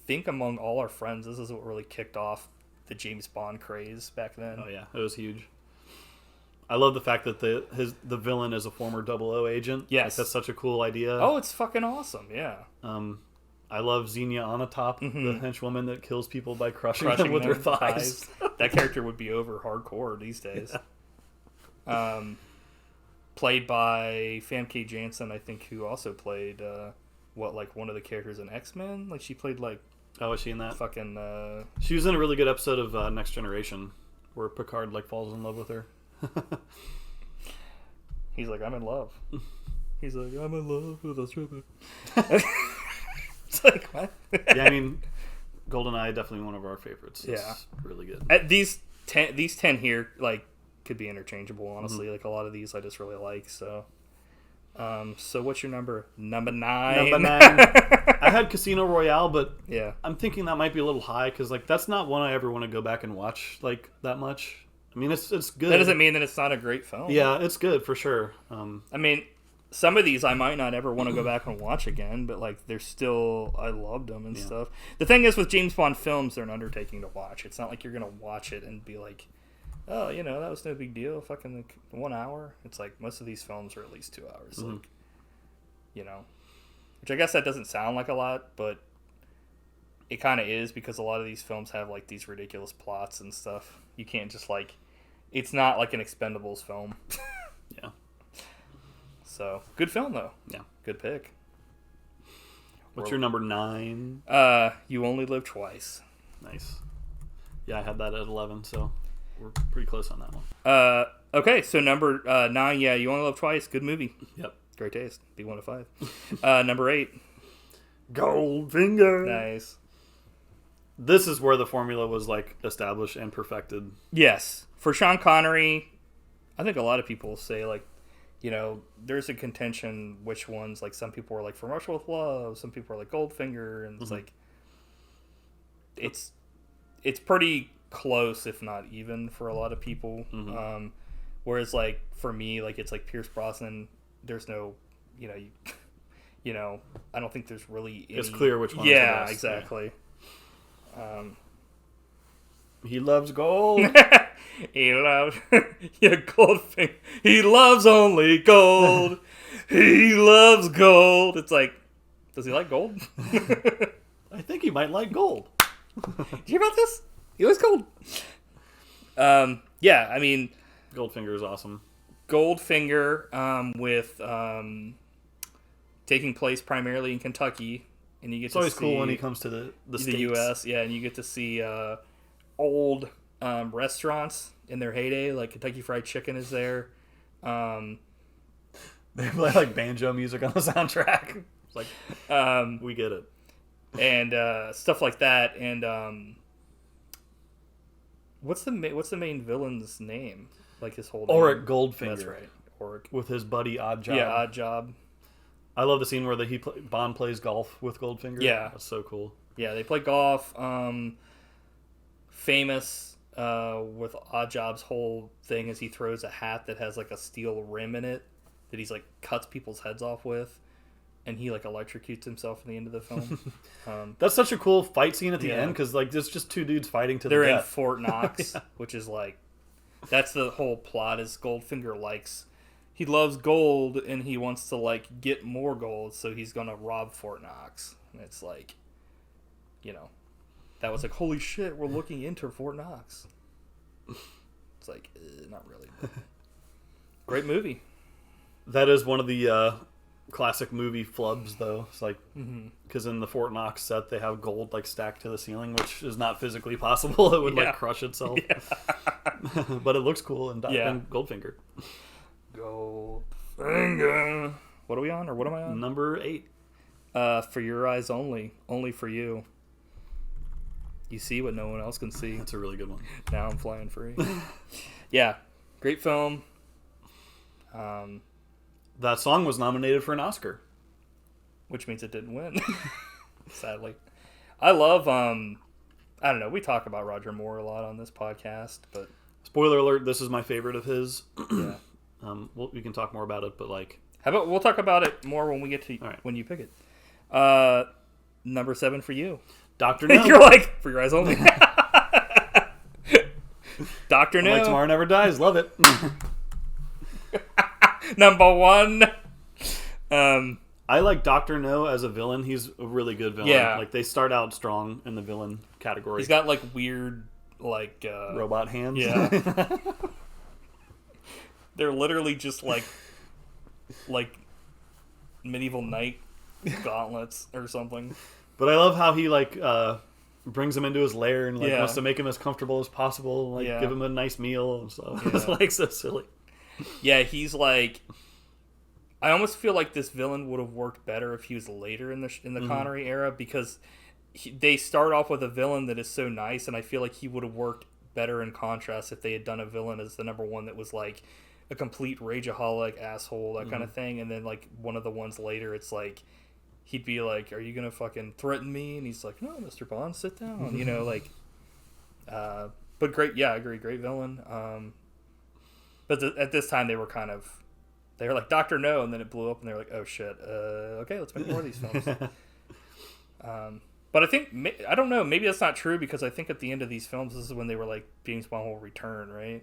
think among all our friends, this is what really kicked off the James Bond craze back then. Oh, yeah. It was huge. I love the fact that the villain is a former 00 agent. Yes. Like, that's such a cool idea. Oh, it's fucking awesome, yeah. I love Xenia Onatopp, the henchwoman that kills people by crushing them Crushing with her them thighs. That character would be over hardcore these days. Yeah. Played by Famke Janssen, I think, who also played, one of the characters in X-Men? Like, she played, like... Oh, was she in that? Fucking, She was in a really good episode of Next Generation, where Picard, like, falls in love with her. He's like, I'm in love. He's like, I'm in love with a stripper. It's like, what? Yeah, I mean, GoldenEye, definitely one of our favorites. It's Yeah. really good. These 10 here, like, could be interchangeable, honestly. Like, a lot of these I just really like, so... so what's your number? Number 9. Number 9. I had Casino Royale, but Yeah. I'm thinking that might be a little high because like that's not one I ever want to go back and watch like that much. I mean, it's good. That doesn't mean that it's not a great film. Yeah, it's good for sure. I mean, some of these I might not ever want to go back and watch again, but like they're still, I loved them and stuff. The thing is with James Bond films, they're an undertaking to watch. It's not like you're gonna watch it and be like, oh, you know, that was no big deal. Fucking like 1 hour. It's like most of these films are at least 2 hours. Mm-hmm. Like, you know, which I guess that doesn't sound like a lot, but it kind of is because a lot of these films have like these ridiculous plots and stuff. You can't just like, it's not like an Expendables film. Yeah. So good film though. Yeah. Good pick. What's your number 9? You Only Live Twice. Nice. Yeah, I had that at 11, so we're pretty close on that one. Okay, so number 9, yeah, You Only Live Twice. Good movie. Yep. Great taste. Be 1 to 5. Number 8. Goldfinger. Nice. This is where the formula was like established and perfected. Yes. For Sean Connery, I think a lot of people say like, you know, there's a contention which ones, like some people are like From Russia with Love, some people are like Goldfinger, and it's like, it's pretty close, if not even, for a lot of people. Whereas like for me, like it's like Pierce Brosnan, there's no, you know, I don't think there's really any... It's clear which one is the best. Exactly. He loves gold. He loves Goldfinger. He loves only gold. He loves gold. It's like, does he like gold? I think he might like gold. Did you hear about this? He likes gold. Yeah, I mean, Goldfinger is awesome. Goldfinger with taking place primarily in Kentucky, and you get It's always see cool when he comes to the States. U.S. Yeah, and you get to see old restaurants in their heyday, like Kentucky Fried Chicken is there. They play like banjo music on the soundtrack. It's like, we get it. And stuff like that. And what's the main villain's name? Like his whole name? Auric Goldfinger. That's right, Auric. With his buddy Odd Job. Yeah, Odd Job. I love the scene where Bond plays golf with Goldfinger. Yeah. That's so cool. Yeah, they play golf. Famous with Odd Job's whole thing is he throws a hat that has like a steel rim in it that he's like cuts people's heads off with, and he like electrocutes himself in the end of the film. That's such a cool fight scene at the Yeah. end because like there's just two dudes fighting to They're the in death. Fort Knox, which is like, that's the whole plot. Is Goldfinger likes, he loves gold and he wants to like get more gold, so he's gonna rob Fort Knox. And it's like, you know, that was like, holy shit, we're looking into Fort Knox. It's like, not really. Great movie. That is one of the classic movie flubs, though. It's like because in the Fort Knox set they have gold like stacked to the ceiling, which is not physically possible. It would like crush itself. Yeah. But it looks cool and Goldfinger. Goldfinger. What are we on, or what am I on? Number 8. For Your Eyes Only. Only for you. You see what no one else can see. That's a really good one. Now I'm flying free. Yeah. Great film. That song was nominated for an Oscar. Which means it didn't win. Sadly. I love, I don't know, we talk about Roger Moore a lot on this podcast, but... Spoiler alert, this is my favorite of his. Yeah. We can talk more about it, but like... How about we'll talk about it more when we get to when you pick it. Number 7 for you. Dr. No. You're like, For Your Eyes Only. Dr. No. Like Tomorrow Never Dies. Love it. Number 1. I like Dr. No as a villain. He's a really good villain. Yeah. Like they start out strong in the villain category. He's got like weird, like... robot hands. Yeah. They're literally just like medieval knight gauntlets or something. But I love how he like brings him into his lair and like Yeah. wants to make him as comfortable as possible, like Yeah. give him a nice meal and stuff. Yeah. It's like so silly. Yeah, he's like. I almost feel like this villain would have worked better if he was later in the Connery era, because they start off with a villain that is so nice, and I feel like he would have worked better in contrast if they had done a villain as the number one that was like a complete rageaholic asshole, that kind of thing, and then like one of the ones later, it's like he'd be like, "Are you gonna fucking threaten me?" And he's like, "No, Mr. Bond, sit down." You know, like. But great, yeah, I agree, great villain. But at this time, they were like, Dr. No, and then it blew up, and they were like, oh shit, okay, let's make more of these films. But I think, I don't know, maybe that's not true, because I think at the end of these films, this is when they were like, James Bond will return, right?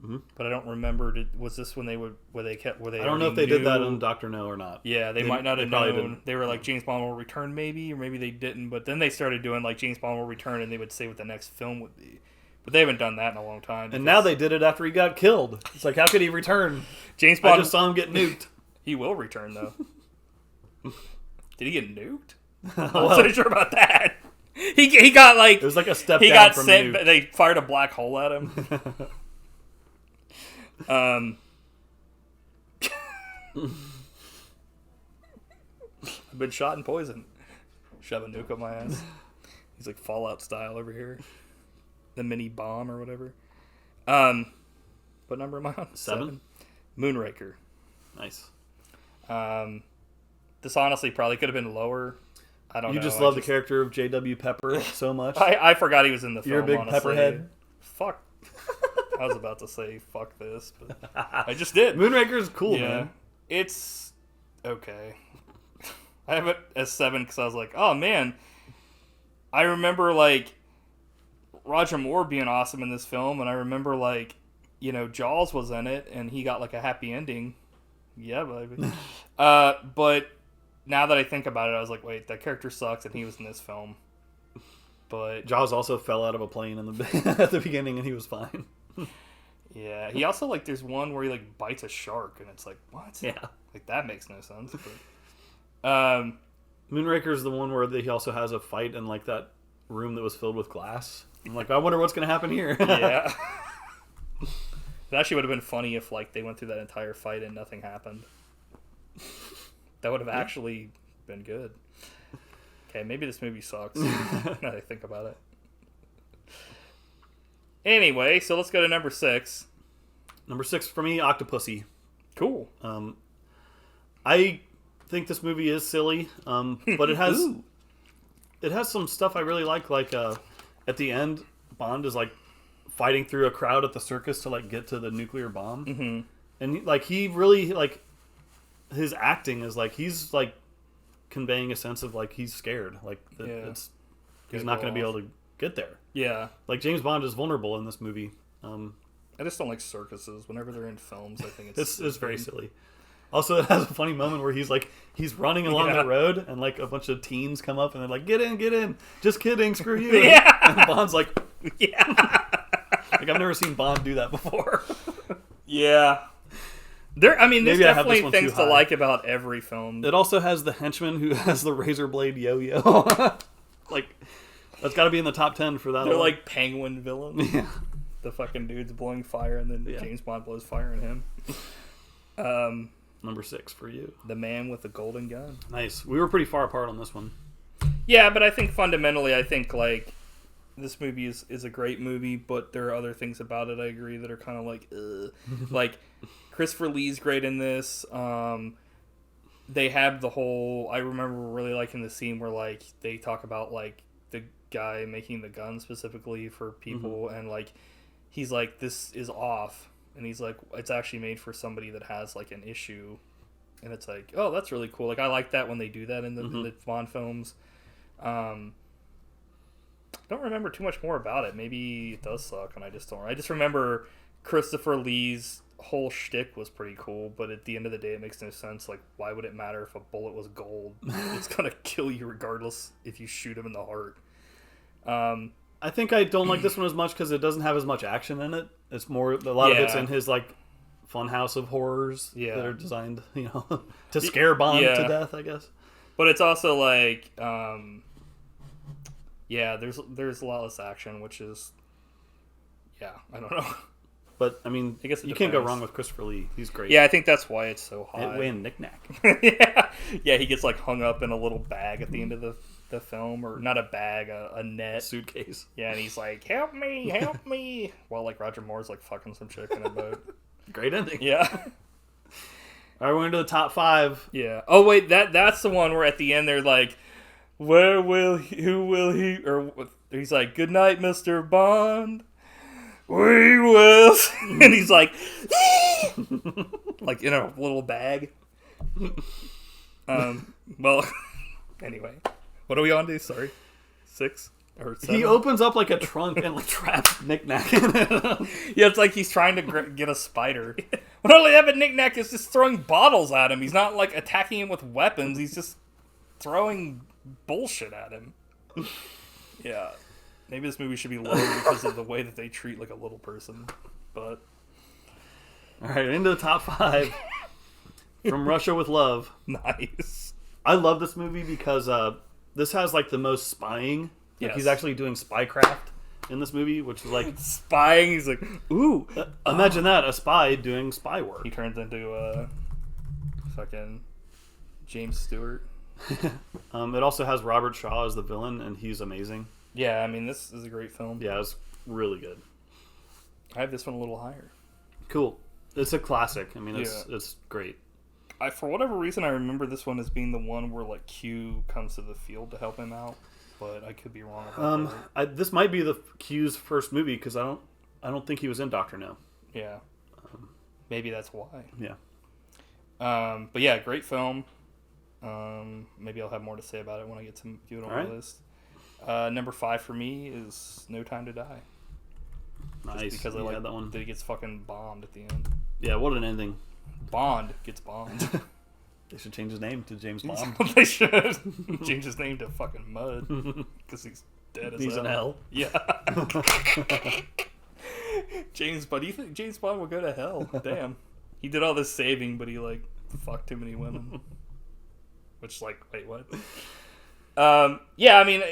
Mm-hmm. But I don't remember, was this when they would, where they I don't know if they did that on Dr. No or not. Yeah, they might not have known. They were like, James Bond will return maybe, or maybe they didn't, but then they started doing like, James Bond will return, and they would say what the next film would be. But they haven't done that in a long time. And now they did it after he got killed. It's like, how could he return? James Bond. I just saw him get nuked. He will return, though. Did he get nuked? I'm not sure about that. He got like... It was like a step down got from sent, nuke. They fired a black hole at him. I've been shot and poisoned. Shove a nuke up my ass. He's like Fallout style over here. The mini bomb or whatever. What number am I on? 7? Moonraker. Nice. This honestly probably could have been lower. I don't know. You just love the character of J.W. Pepper so much. I forgot he was in the film. You're a big honestly. pepperhead. Fuck. I was about to say fuck this, but I just did. Moonraker's cool, man. It's okay. I have it as 7 because I was like, oh man. I remember like Roger Moore being awesome in this film, and I remember like, you know, Jaws was in it, and he got like a happy ending. Yeah, baby. But now that I think about it, I was like, wait, that character sucks, and he was in this film. But Jaws also fell out of a plane in the at the beginning, and he was fine. Yeah, he also like there's one where he like bites a shark, and it's like, what? Yeah, like that makes no sense. But Moonraker is the one where he also has a fight in like that room that was filled with glass. I'm like, I wonder what's gonna happen here. Yeah. It actually would have been funny if like they went through that entire fight and nothing happened. That would have actually been good. Okay, maybe this movie sucks. Now that I think about it. Anyway, so let's go to number 6. Number 6 for me, Octopussy. Cool. I think this movie is silly, but it has some stuff I really like. Like at the end, Bond is like fighting through a crowd at the circus to like get to the nuclear bomb, and like he really like his acting is like he's like conveying a sense of like he's scared, like he's not going to be able to get there. Yeah, like James Bond is vulnerable in this movie. I just don't like circuses. Whenever they're in films, I think it's very silly. Also, it has a funny moment where he's running along the road, and like a bunch of teens come up and they're like, "Get in! Just kidding, screw you!" Yeah, and Bond's like, "Yeah." Like I've never seen Bond do that before. Yeah. There's definitely things to like about every film. It also has the henchman who has the razor blade yo-yo. Like, that's got to be in the top 10 for that. They're like penguin villains. Yeah. The fucking dude's blowing fire, and then James Bond blows fire at him. Number 6 for you. The Man with the Golden Gun. Nice. We were pretty far apart on this one. Yeah, but I think fundamentally, like, this movie is a great movie, but there are other things about it I agree that are kind of like, ugh. Like, Christopher Lee's great in this. They have the whole... I remember really liking the scene where, like, they talk about, like, the guy making the gun specifically for people, and, like, he's like, this is off. And he's like, it's actually made for somebody that has, like, an issue. And it's like, oh, that's really cool. Like, I like that when they do that in the Bond films. Don't remember too much more about it. Maybe it does suck, and I just don't. I just remember Christopher Lee's whole shtick was pretty cool, but at the end of the day, it makes no sense. Like, why would it matter if a bullet was gold? It's gonna kill you regardless if you shoot him in the heart. I think I don't like this one as much because it doesn't have as much action in it. It's more, a lot of it's in his, like, fun house of horrors that are designed, to scare Bond to death, I guess. But it's also, like, Yeah, there's a lot less action, which is, yeah, I don't know. But I mean, I guess it you can't go depends. wrong with Christopher Lee. He's great. Yeah, I think that's why it's so high. It win knick-knack. yeah, he gets like hung up in a little bag at the end of the film, or not a bag, a net. Suitcase. Yeah, and he's like, help me, while like Roger Moore's like fucking some chick in a boat. Great ending. Yeah. All right, we're into the top 5. Yeah. Oh wait, that's the one where at the end they're like, who will he, or he's like, good night, Mr. Bond. We will. And he's like, like in a little bag. Well, anyway, what are we on to? Sorry, 6 or 7? He opens up like a trunk and like traps knick-knack in it. Yeah, it's like he's trying to get a spider. But only that, but knick-knack is just throwing bottles at him. He's not like attacking him with weapons. He's just throwing bullshit at him. Yeah. Maybe this movie should be low because of the way that they treat like a little person. But All right, into the top 5. From Russia with Love. nice. I love this movie because this has like the most spying. Like Yes. he's actually doing spycraft in this movie, which is like Spying. He's like, ooh. imagine that, a spy doing spy work. He turns into fucking James Stewart. It also has Robert Shaw as the villain, and he's amazing. Yeah, I mean, this is a great film. Yeah, it's really good. I have this one a little higher. Cool. It's a classic. I mean, it's great. For whatever reason, I remember this one as being the one where like Q comes to the field to help him out, but I could be wrong about that. This might be the Q's first movie because I don't think he was in Doctor No. Yeah, maybe that's why. Yeah. But yeah, great film. Maybe I'll have more to say about it when I get to do it on All right. my list. Number 5 for me is No Time to Die. Nice. Because I You like had that one. that he gets fucking bombed at the end. Yeah, what an ending. Bond gets bombed. They should change his name to James Bond. They should change his name to fucking Mud because he's dead as He's in hell. Yeah. James Bond. Do you think James Bond will go to hell? Damn. He did all this saving, but he like fucked too many women. Which like, wait, what? Yeah, I mean,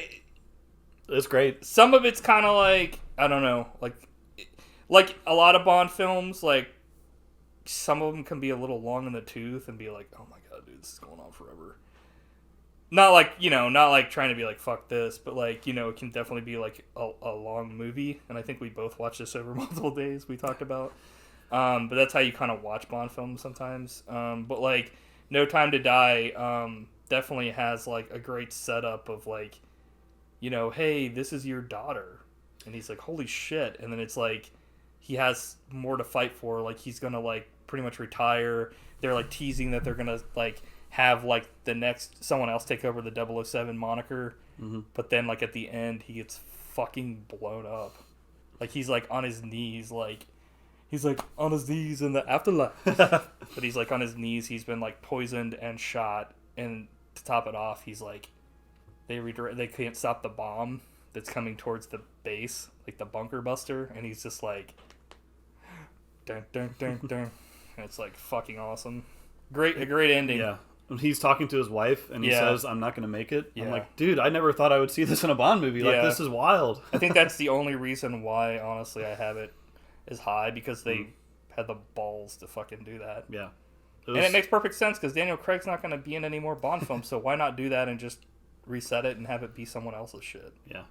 It's great. some of it's kind of like, I don't know, like a lot of Bond films, like some of them can be a little long in the tooth and be like, oh my god, dude, this is going on forever. Not like, not like trying to be like, fuck this, but like, it can definitely be like a long movie. And I think we both watched this over multiple days, we talked about. But that's how you kind of watch Bond films sometimes. But like, No Time to Die definitely has like a great setup of like, hey, this is your daughter. And he's like, holy shit. And then it's like, he has more to fight for. Like, he's going to like pretty much retire. They're like teasing that they're going to like have like the next someone else take over the 007 moniker. Mm-hmm. But then like at the end, he gets fucking blown up. Like, he's like on his knees, like, he's like on his knees in the afterlife. But he's like on his knees. He's been like poisoned and shot. And to top it off, he's like, they can't stop the bomb that's coming towards the base, like the bunker buster. And he's just like, dun, dun, dun, dun. And it's like fucking awesome. A great ending. Yeah. When he's talking to his wife and he Yeah. says, I'm not going to make it. Yeah. I'm like, dude, I never thought I would see this in a Bond movie. Like, Yeah. this is wild. I think that's the only reason why, honestly, I have it as high, because they had the balls to fucking do that. Yeah. And it makes perfect sense because Daniel Craig's not going to be in any more Bond films, so why not do that and just reset it and have it be someone else's shit? Yeah.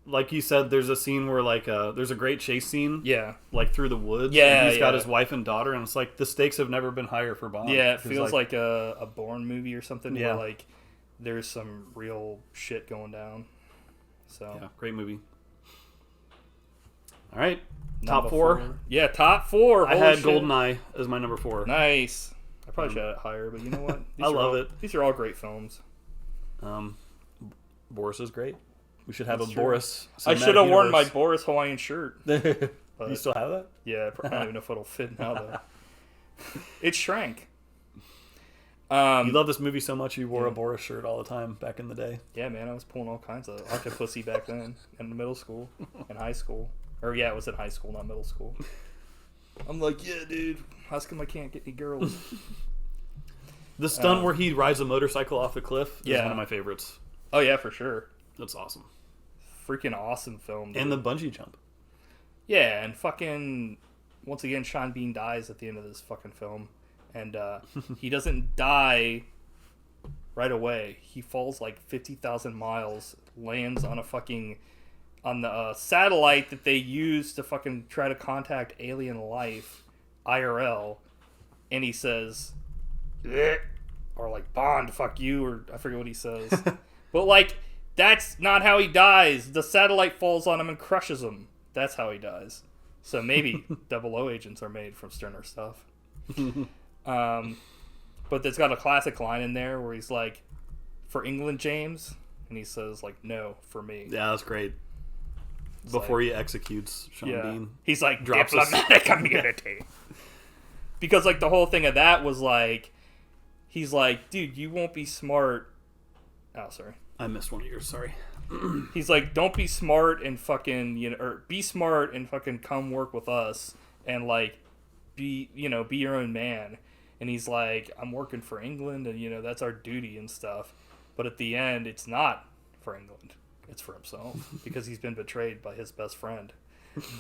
Like you said, there's a scene where, like, there's a great chase scene. Yeah. Like, through the woods. Yeah, And he's got yeah. his wife and daughter, and it's like, the stakes have never been higher for Bond. Yeah, it 'Cause, feels like a Bourne movie or something Yeah. where, like, there's some real shit going down. So, Yeah, great movie. All right. number Top 4. Yeah, top 4. I Holy had shit. GoldenEye as my number 4. Nice. I probably should have it higher, but you know what? I love it. These are all great films. Boris is great. We should have That's a true. Boris. I should have worn my Boris Hawaiian shirt. You still have that? Yeah, I don't even know if it'll fit now, though. It shrank. You love this movie so much you wore a Boris shirt all the time back in the day. Yeah, man, I was pulling all kinds of octopussy back then in middle school and high school. Or, yeah, it was in high school, not middle school. I'm like, yeah, dude, how come I can't get any girls? The stunt where he rides a motorcycle off the cliff is Yeah. one of my favorites. Oh, yeah, for sure. That's awesome. Freaking awesome film. Dude. And the bungee jump. Yeah, and fucking once again, Sean Bean dies at the end of this fucking film, and he doesn't die right away. He falls like 50,000 miles, lands on on the satellite that they use to fucking try to contact alien life, IRL, and he says, "Bleh," or like Bond, fuck you, or I forget what he says, but like that's not how he dies. The satellite falls on him and crushes him. That's how he dies. So maybe 00 agents are made from sterner stuff. But there's got a classic line in there where he's like, "For England, James," and he says like, "No, for me." Yeah, that's great. It's Before he executes Sean Bean. He's like, drops diplomatic immunity. Because like the whole thing of that was like, he's like, dude, you won't be smart. Oh, sorry. I missed one of yours, sorry. He's like, don't be smart and fucking, or be smart and fucking come work with us and like be your own man. And he's like, I'm working for England and that's our duty and stuff. But at the end, it's not for England. It's for himself because he's been betrayed by his best friend,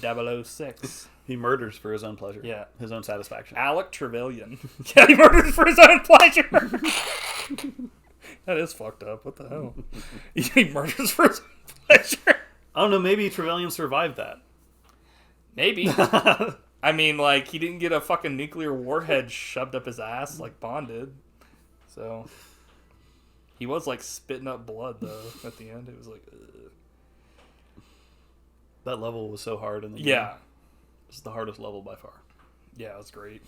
006. He murders for his own pleasure. Yeah. His own satisfaction. Alec Trevelyan. Yeah, he murders for his own pleasure. That is fucked up. What the hell? He murders for his own pleasure. I don't know. Maybe Trevelyan survived that. Maybe. I mean, like, he didn't get a fucking nuclear warhead shoved up his ass like Bond did. So... He was, like, spitting up blood, though, at the end. It was like, ugh. That level was so hard in the game. Yeah. It's the hardest level by far. Yeah, it was great.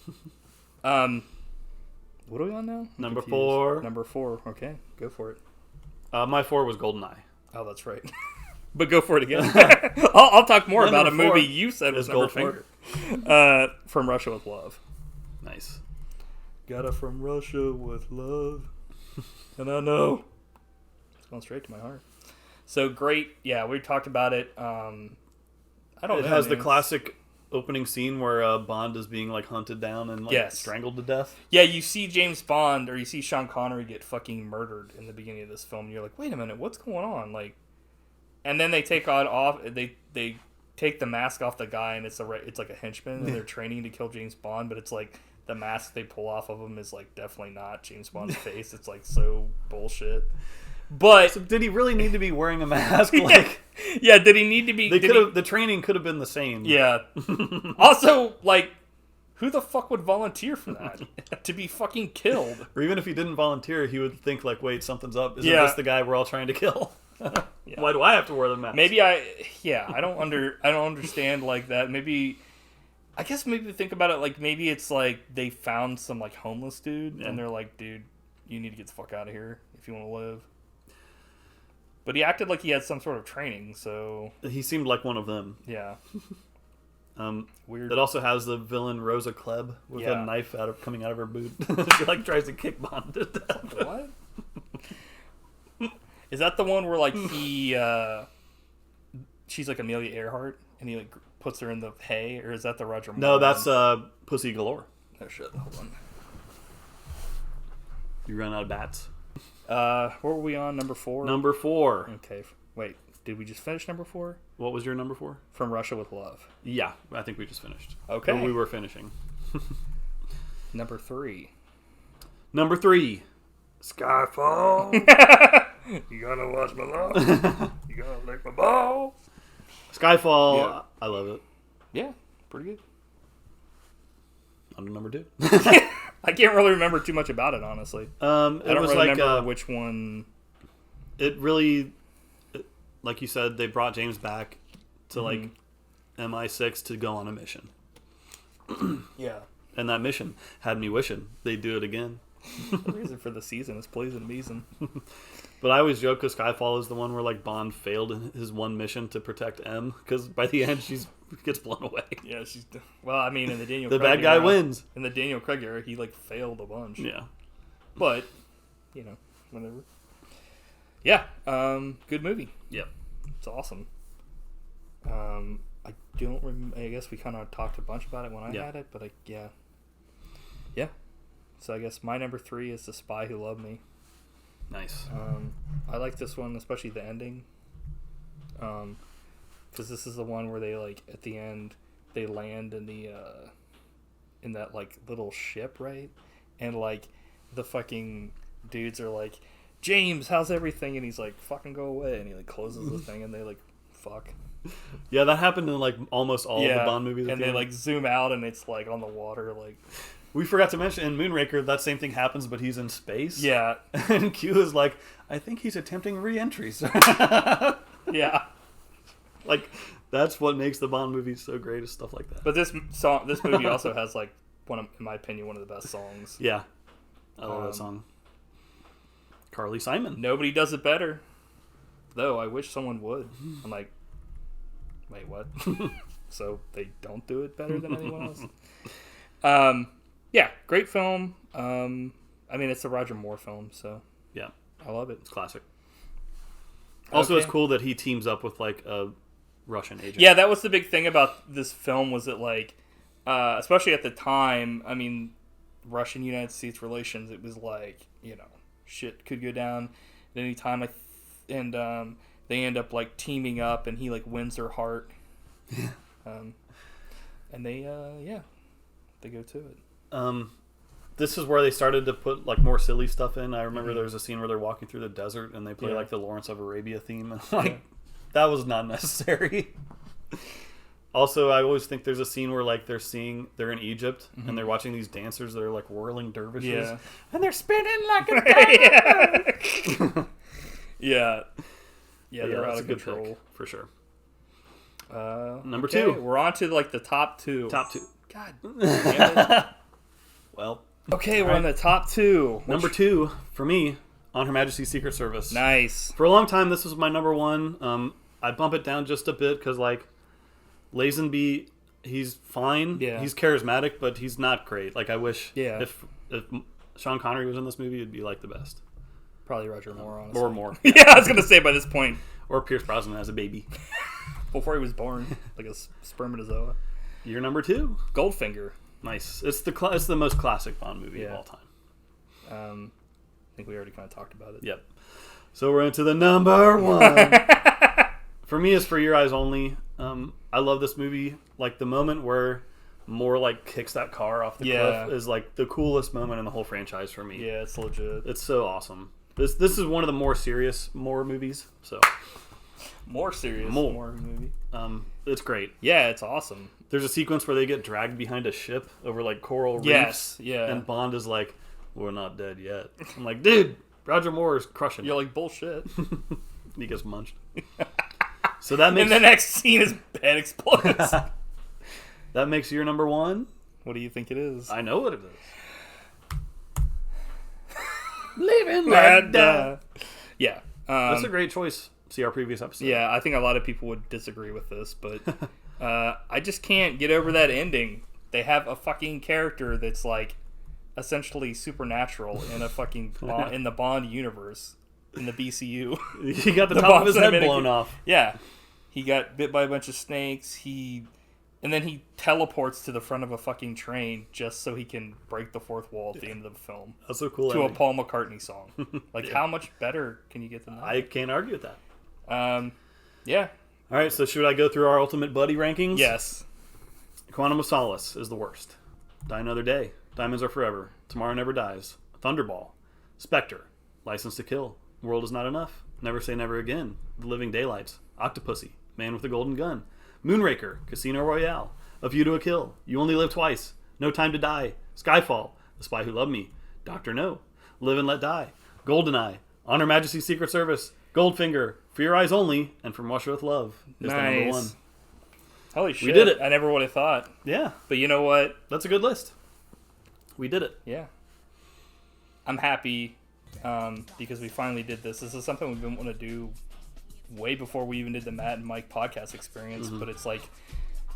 What are we on now? Number 4. Number 4. Okay, go for it. My 4 was GoldenEye. Oh, that's right. But go for it again. I'll talk more about a movie you said was number 4. From Russia with Love. Nice. Got it from Russia with love. And I know. It's going straight to my heart. So great. Yeah, we talked about it. I don't know. It has the classic opening scene where Bond is being like hunted down and like strangled to death. Yeah, you see James Bond or you see Sean Connery get fucking murdered in the beginning of this film. And you're like, wait a minute, what's going on? Like, and then they take they take the mask off the guy and it's like a henchman and they're training to kill James Bond, but it's like the mask they pull off of him is like definitely not James Bond's face. It's like so bullshit. But so did he really need to be wearing a mask? Like, yeah. Did he need to be? The training could have been the same. Yeah. Also, like, who the fuck would volunteer for that? To be fucking killed? Or even if he didn't volunteer, he would think like, wait, something's up. Isn't this the guy we're all trying to kill? Yeah. Why do I have to wear the mask? Maybe I don't understand like that. Maybe. I guess maybe think about it like maybe it's like they found some like homeless dude and they're like, dude, you need to get the fuck out of here if you want to live. But he acted like he had some sort of training, so he seemed like one of them. Yeah. Weird. It also has the villain Rosa Klebb with a knife coming out of her boot. She like tries to kick Bond to death. What? Is that the one where like she's like Amelia Earhart and he like puts her in the hay, or is that the Roger Moore? No, that's Pussy Galore. Oh shit, hold on. You run out of bats. What were we on? Number 4? Number 4. Okay, wait. Did we just finish number 4? What was your number 4? From Russia with Love. Yeah, I think we just finished. Okay. Or we were finishing. Number 3. Number 3. Skyfall. You gotta watch my love. You gotta lick my ball. Skyfall. Yeah. I love it. Yeah, pretty good. On to number 2. I can't really remember too much about it, honestly. I don't really remember which one. It really, like you said, they brought James back to like MI6 to go on a mission. Yeah. And that mission had me wishing they'd do it again. The reason for the season is pleasing me. But I always joke because Skyfall is the one where like Bond failed in his one mission to protect M, because by the end she gets blown away. Yeah, she's. Well, I mean, in the Daniel the Craig bad guy era, wins. In the Daniel Craig era, he like failed a bunch. Yeah, but whatever. Yeah, good movie. Yep, it's awesome. I don't remember. I guess we kind of talked a bunch about it when I had it, but yeah. So I guess my number 3 is The Spy Who Loved Me. Nice. I like this one, especially the ending. because this is the one where they like at the end they land in the in that like little ship, right? And like the fucking dudes are like, James, how's everything? And he's like, fucking go away. And he like closes the thing and they like fuck. Yeah, that happened in like almost all of the Bond movies. And they like zoom out and it's like on the water. Like, we forgot to mention in Moonraker that same thing happens, but he's in space. yeah. And Q is like, I think he's attempting re-entry. Yeah. Like, that's what makes the Bond movies so great, is stuff like that. But this movie also has like in my opinion, one of the best songs. Yeah, I love that song. Carly Simon. Nobody does it better, though. I wish someone would. I'm like, wait, what? So they don't do it better than anyone else. Yeah, great film. I mean, it's a Roger Moore film, so yeah, I love it. It's classic. Also, It's cool that he teams up with like a Russian agent. Yeah, that was the big thing about this film, was that like, especially at the time, I mean, Russian-United States relations, it was like, you know, shit could go down at any time. And they end up like teaming up, and he like wins her heart. And they go to it. This is where they started to put like more silly stuff in. I remember there was a scene where they're walking through the desert and they play like the Lawrence of Arabia theme. Like, that was not necessary. Also, I always think there's a scene where like they're in Egypt and they're watching these dancers that are like whirling dervishes and they're spinning like a diamond. Yeah, they're out of good control pick, for sure. Number two. We're on to like the top two. Top two. God damn it. Well. Okay, we're on the top two. Number two for me, On Her Majesty's Secret Service. Nice. For a long time, this was my number one. I bump it down just a bit because like Lazenby, he's fine. Yeah. He's charismatic, but he's not great. Like, I wish if Sean Connery was in this movie, it'd be like the best. Probably Roger Moore, honestly. Or more. Yeah, I was gonna say by this point. Or Pierce Brosnan as a baby. Before he was born, like a spermatozoa. You're number two. Goldfinger. Nice. It's the most classic Bond movie of all time. I think we already kind of talked about it. Yep. So we're into the number one. For me, it's For Your Eyes Only. I love this movie. Like, the moment where Moore like kicks that car off the cliff is like the coolest moment in the whole franchise for me. Yeah, it's legit. It's so awesome. This is one of the more serious Moore movies. So more serious Moore movie. It's great. Yeah, it's awesome. There's a sequence where they get dragged behind a ship over like coral reefs. Yes, yeah. And Bond is like, "We're not dead yet." I'm like, dude, Roger Moore is crushing. You're like, bullshit. He gets munched. So that makes. And the next scene is head explodes. That makes your number one. What do you think it is? I know what it is. Living like that. Yeah. That's a great choice. See our previous episode. Yeah, I think a lot of people would disagree with this, but I just can't get over that ending. They have a fucking character that's like essentially supernatural in a fucking in the Bond universe, in the BCU. He got the top of his head blown off. Yeah, he got bit by a bunch of snakes. And then he teleports to the front of a fucking train just so he can break the fourth wall at the end of the film. That's so cool. To a Paul McCartney song. Like, how much better can you get than that? I can't argue with that. Yeah. All right, so should I go through our ultimate buddy rankings? Yes. Quantum of Solace is the worst. Die Another Day. Diamonds Are Forever. Tomorrow Never Dies. Thunderball. Spectre. License to Kill. World Is Not Enough. Never Say Never Again. The Living Daylights. Octopussy. Man with a Golden Gun. Moonraker. Casino Royale. A View to a Kill. You Only Live Twice. No Time to Die. Skyfall. The Spy Who Loved Me. Dr. No. Live and Let Die. Goldeneye. On Her Majesty's Secret Service. Goldfinger. For Your Eyes Only. And From Russia with Love is the number one. Holy shit. We did it. I never would have thought. Yeah. But you know what? That's a good list. We did it. Yeah. I'm happy because we finally did this. This is something we've been wanting to do way before we even did the Matt and Mike podcast experience. But it's like,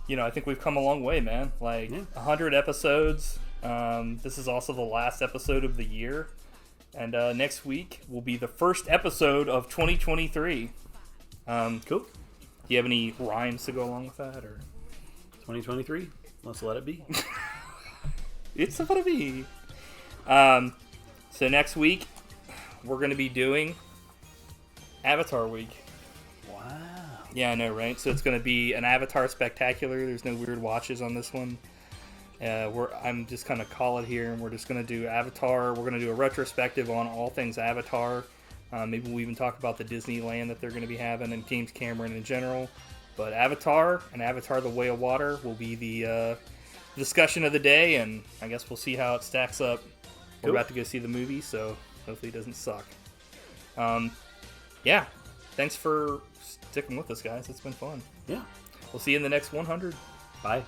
you know, I think we've come a long way, man. Like 100 episodes. This is also the last episode of the year. And next week will be the first episode of 2023. Cool. Do you have any rhymes to go along with that? Or 2023. Let's let it be. It's gonna be. So next week, we're going to be doing Avatar Week. Wow. Yeah, I know, right? So it's going to be an Avatar spectacular. There's no weird watches on this one. I'm just going to call it here, and we're just going to do Avatar. We're going to do a retrospective on all things Avatar. Maybe we'll even talk about the Disneyland that they're going to be having and James Cameron in general. But Avatar and Avatar The Way of Water will be the discussion of the day, and I guess we'll see how it stacks up. We're about to go see the movie, so hopefully it doesn't suck. Yeah, thanks for sticking with us, guys. It's been fun. Yeah. We'll see you in the next 100. Bye.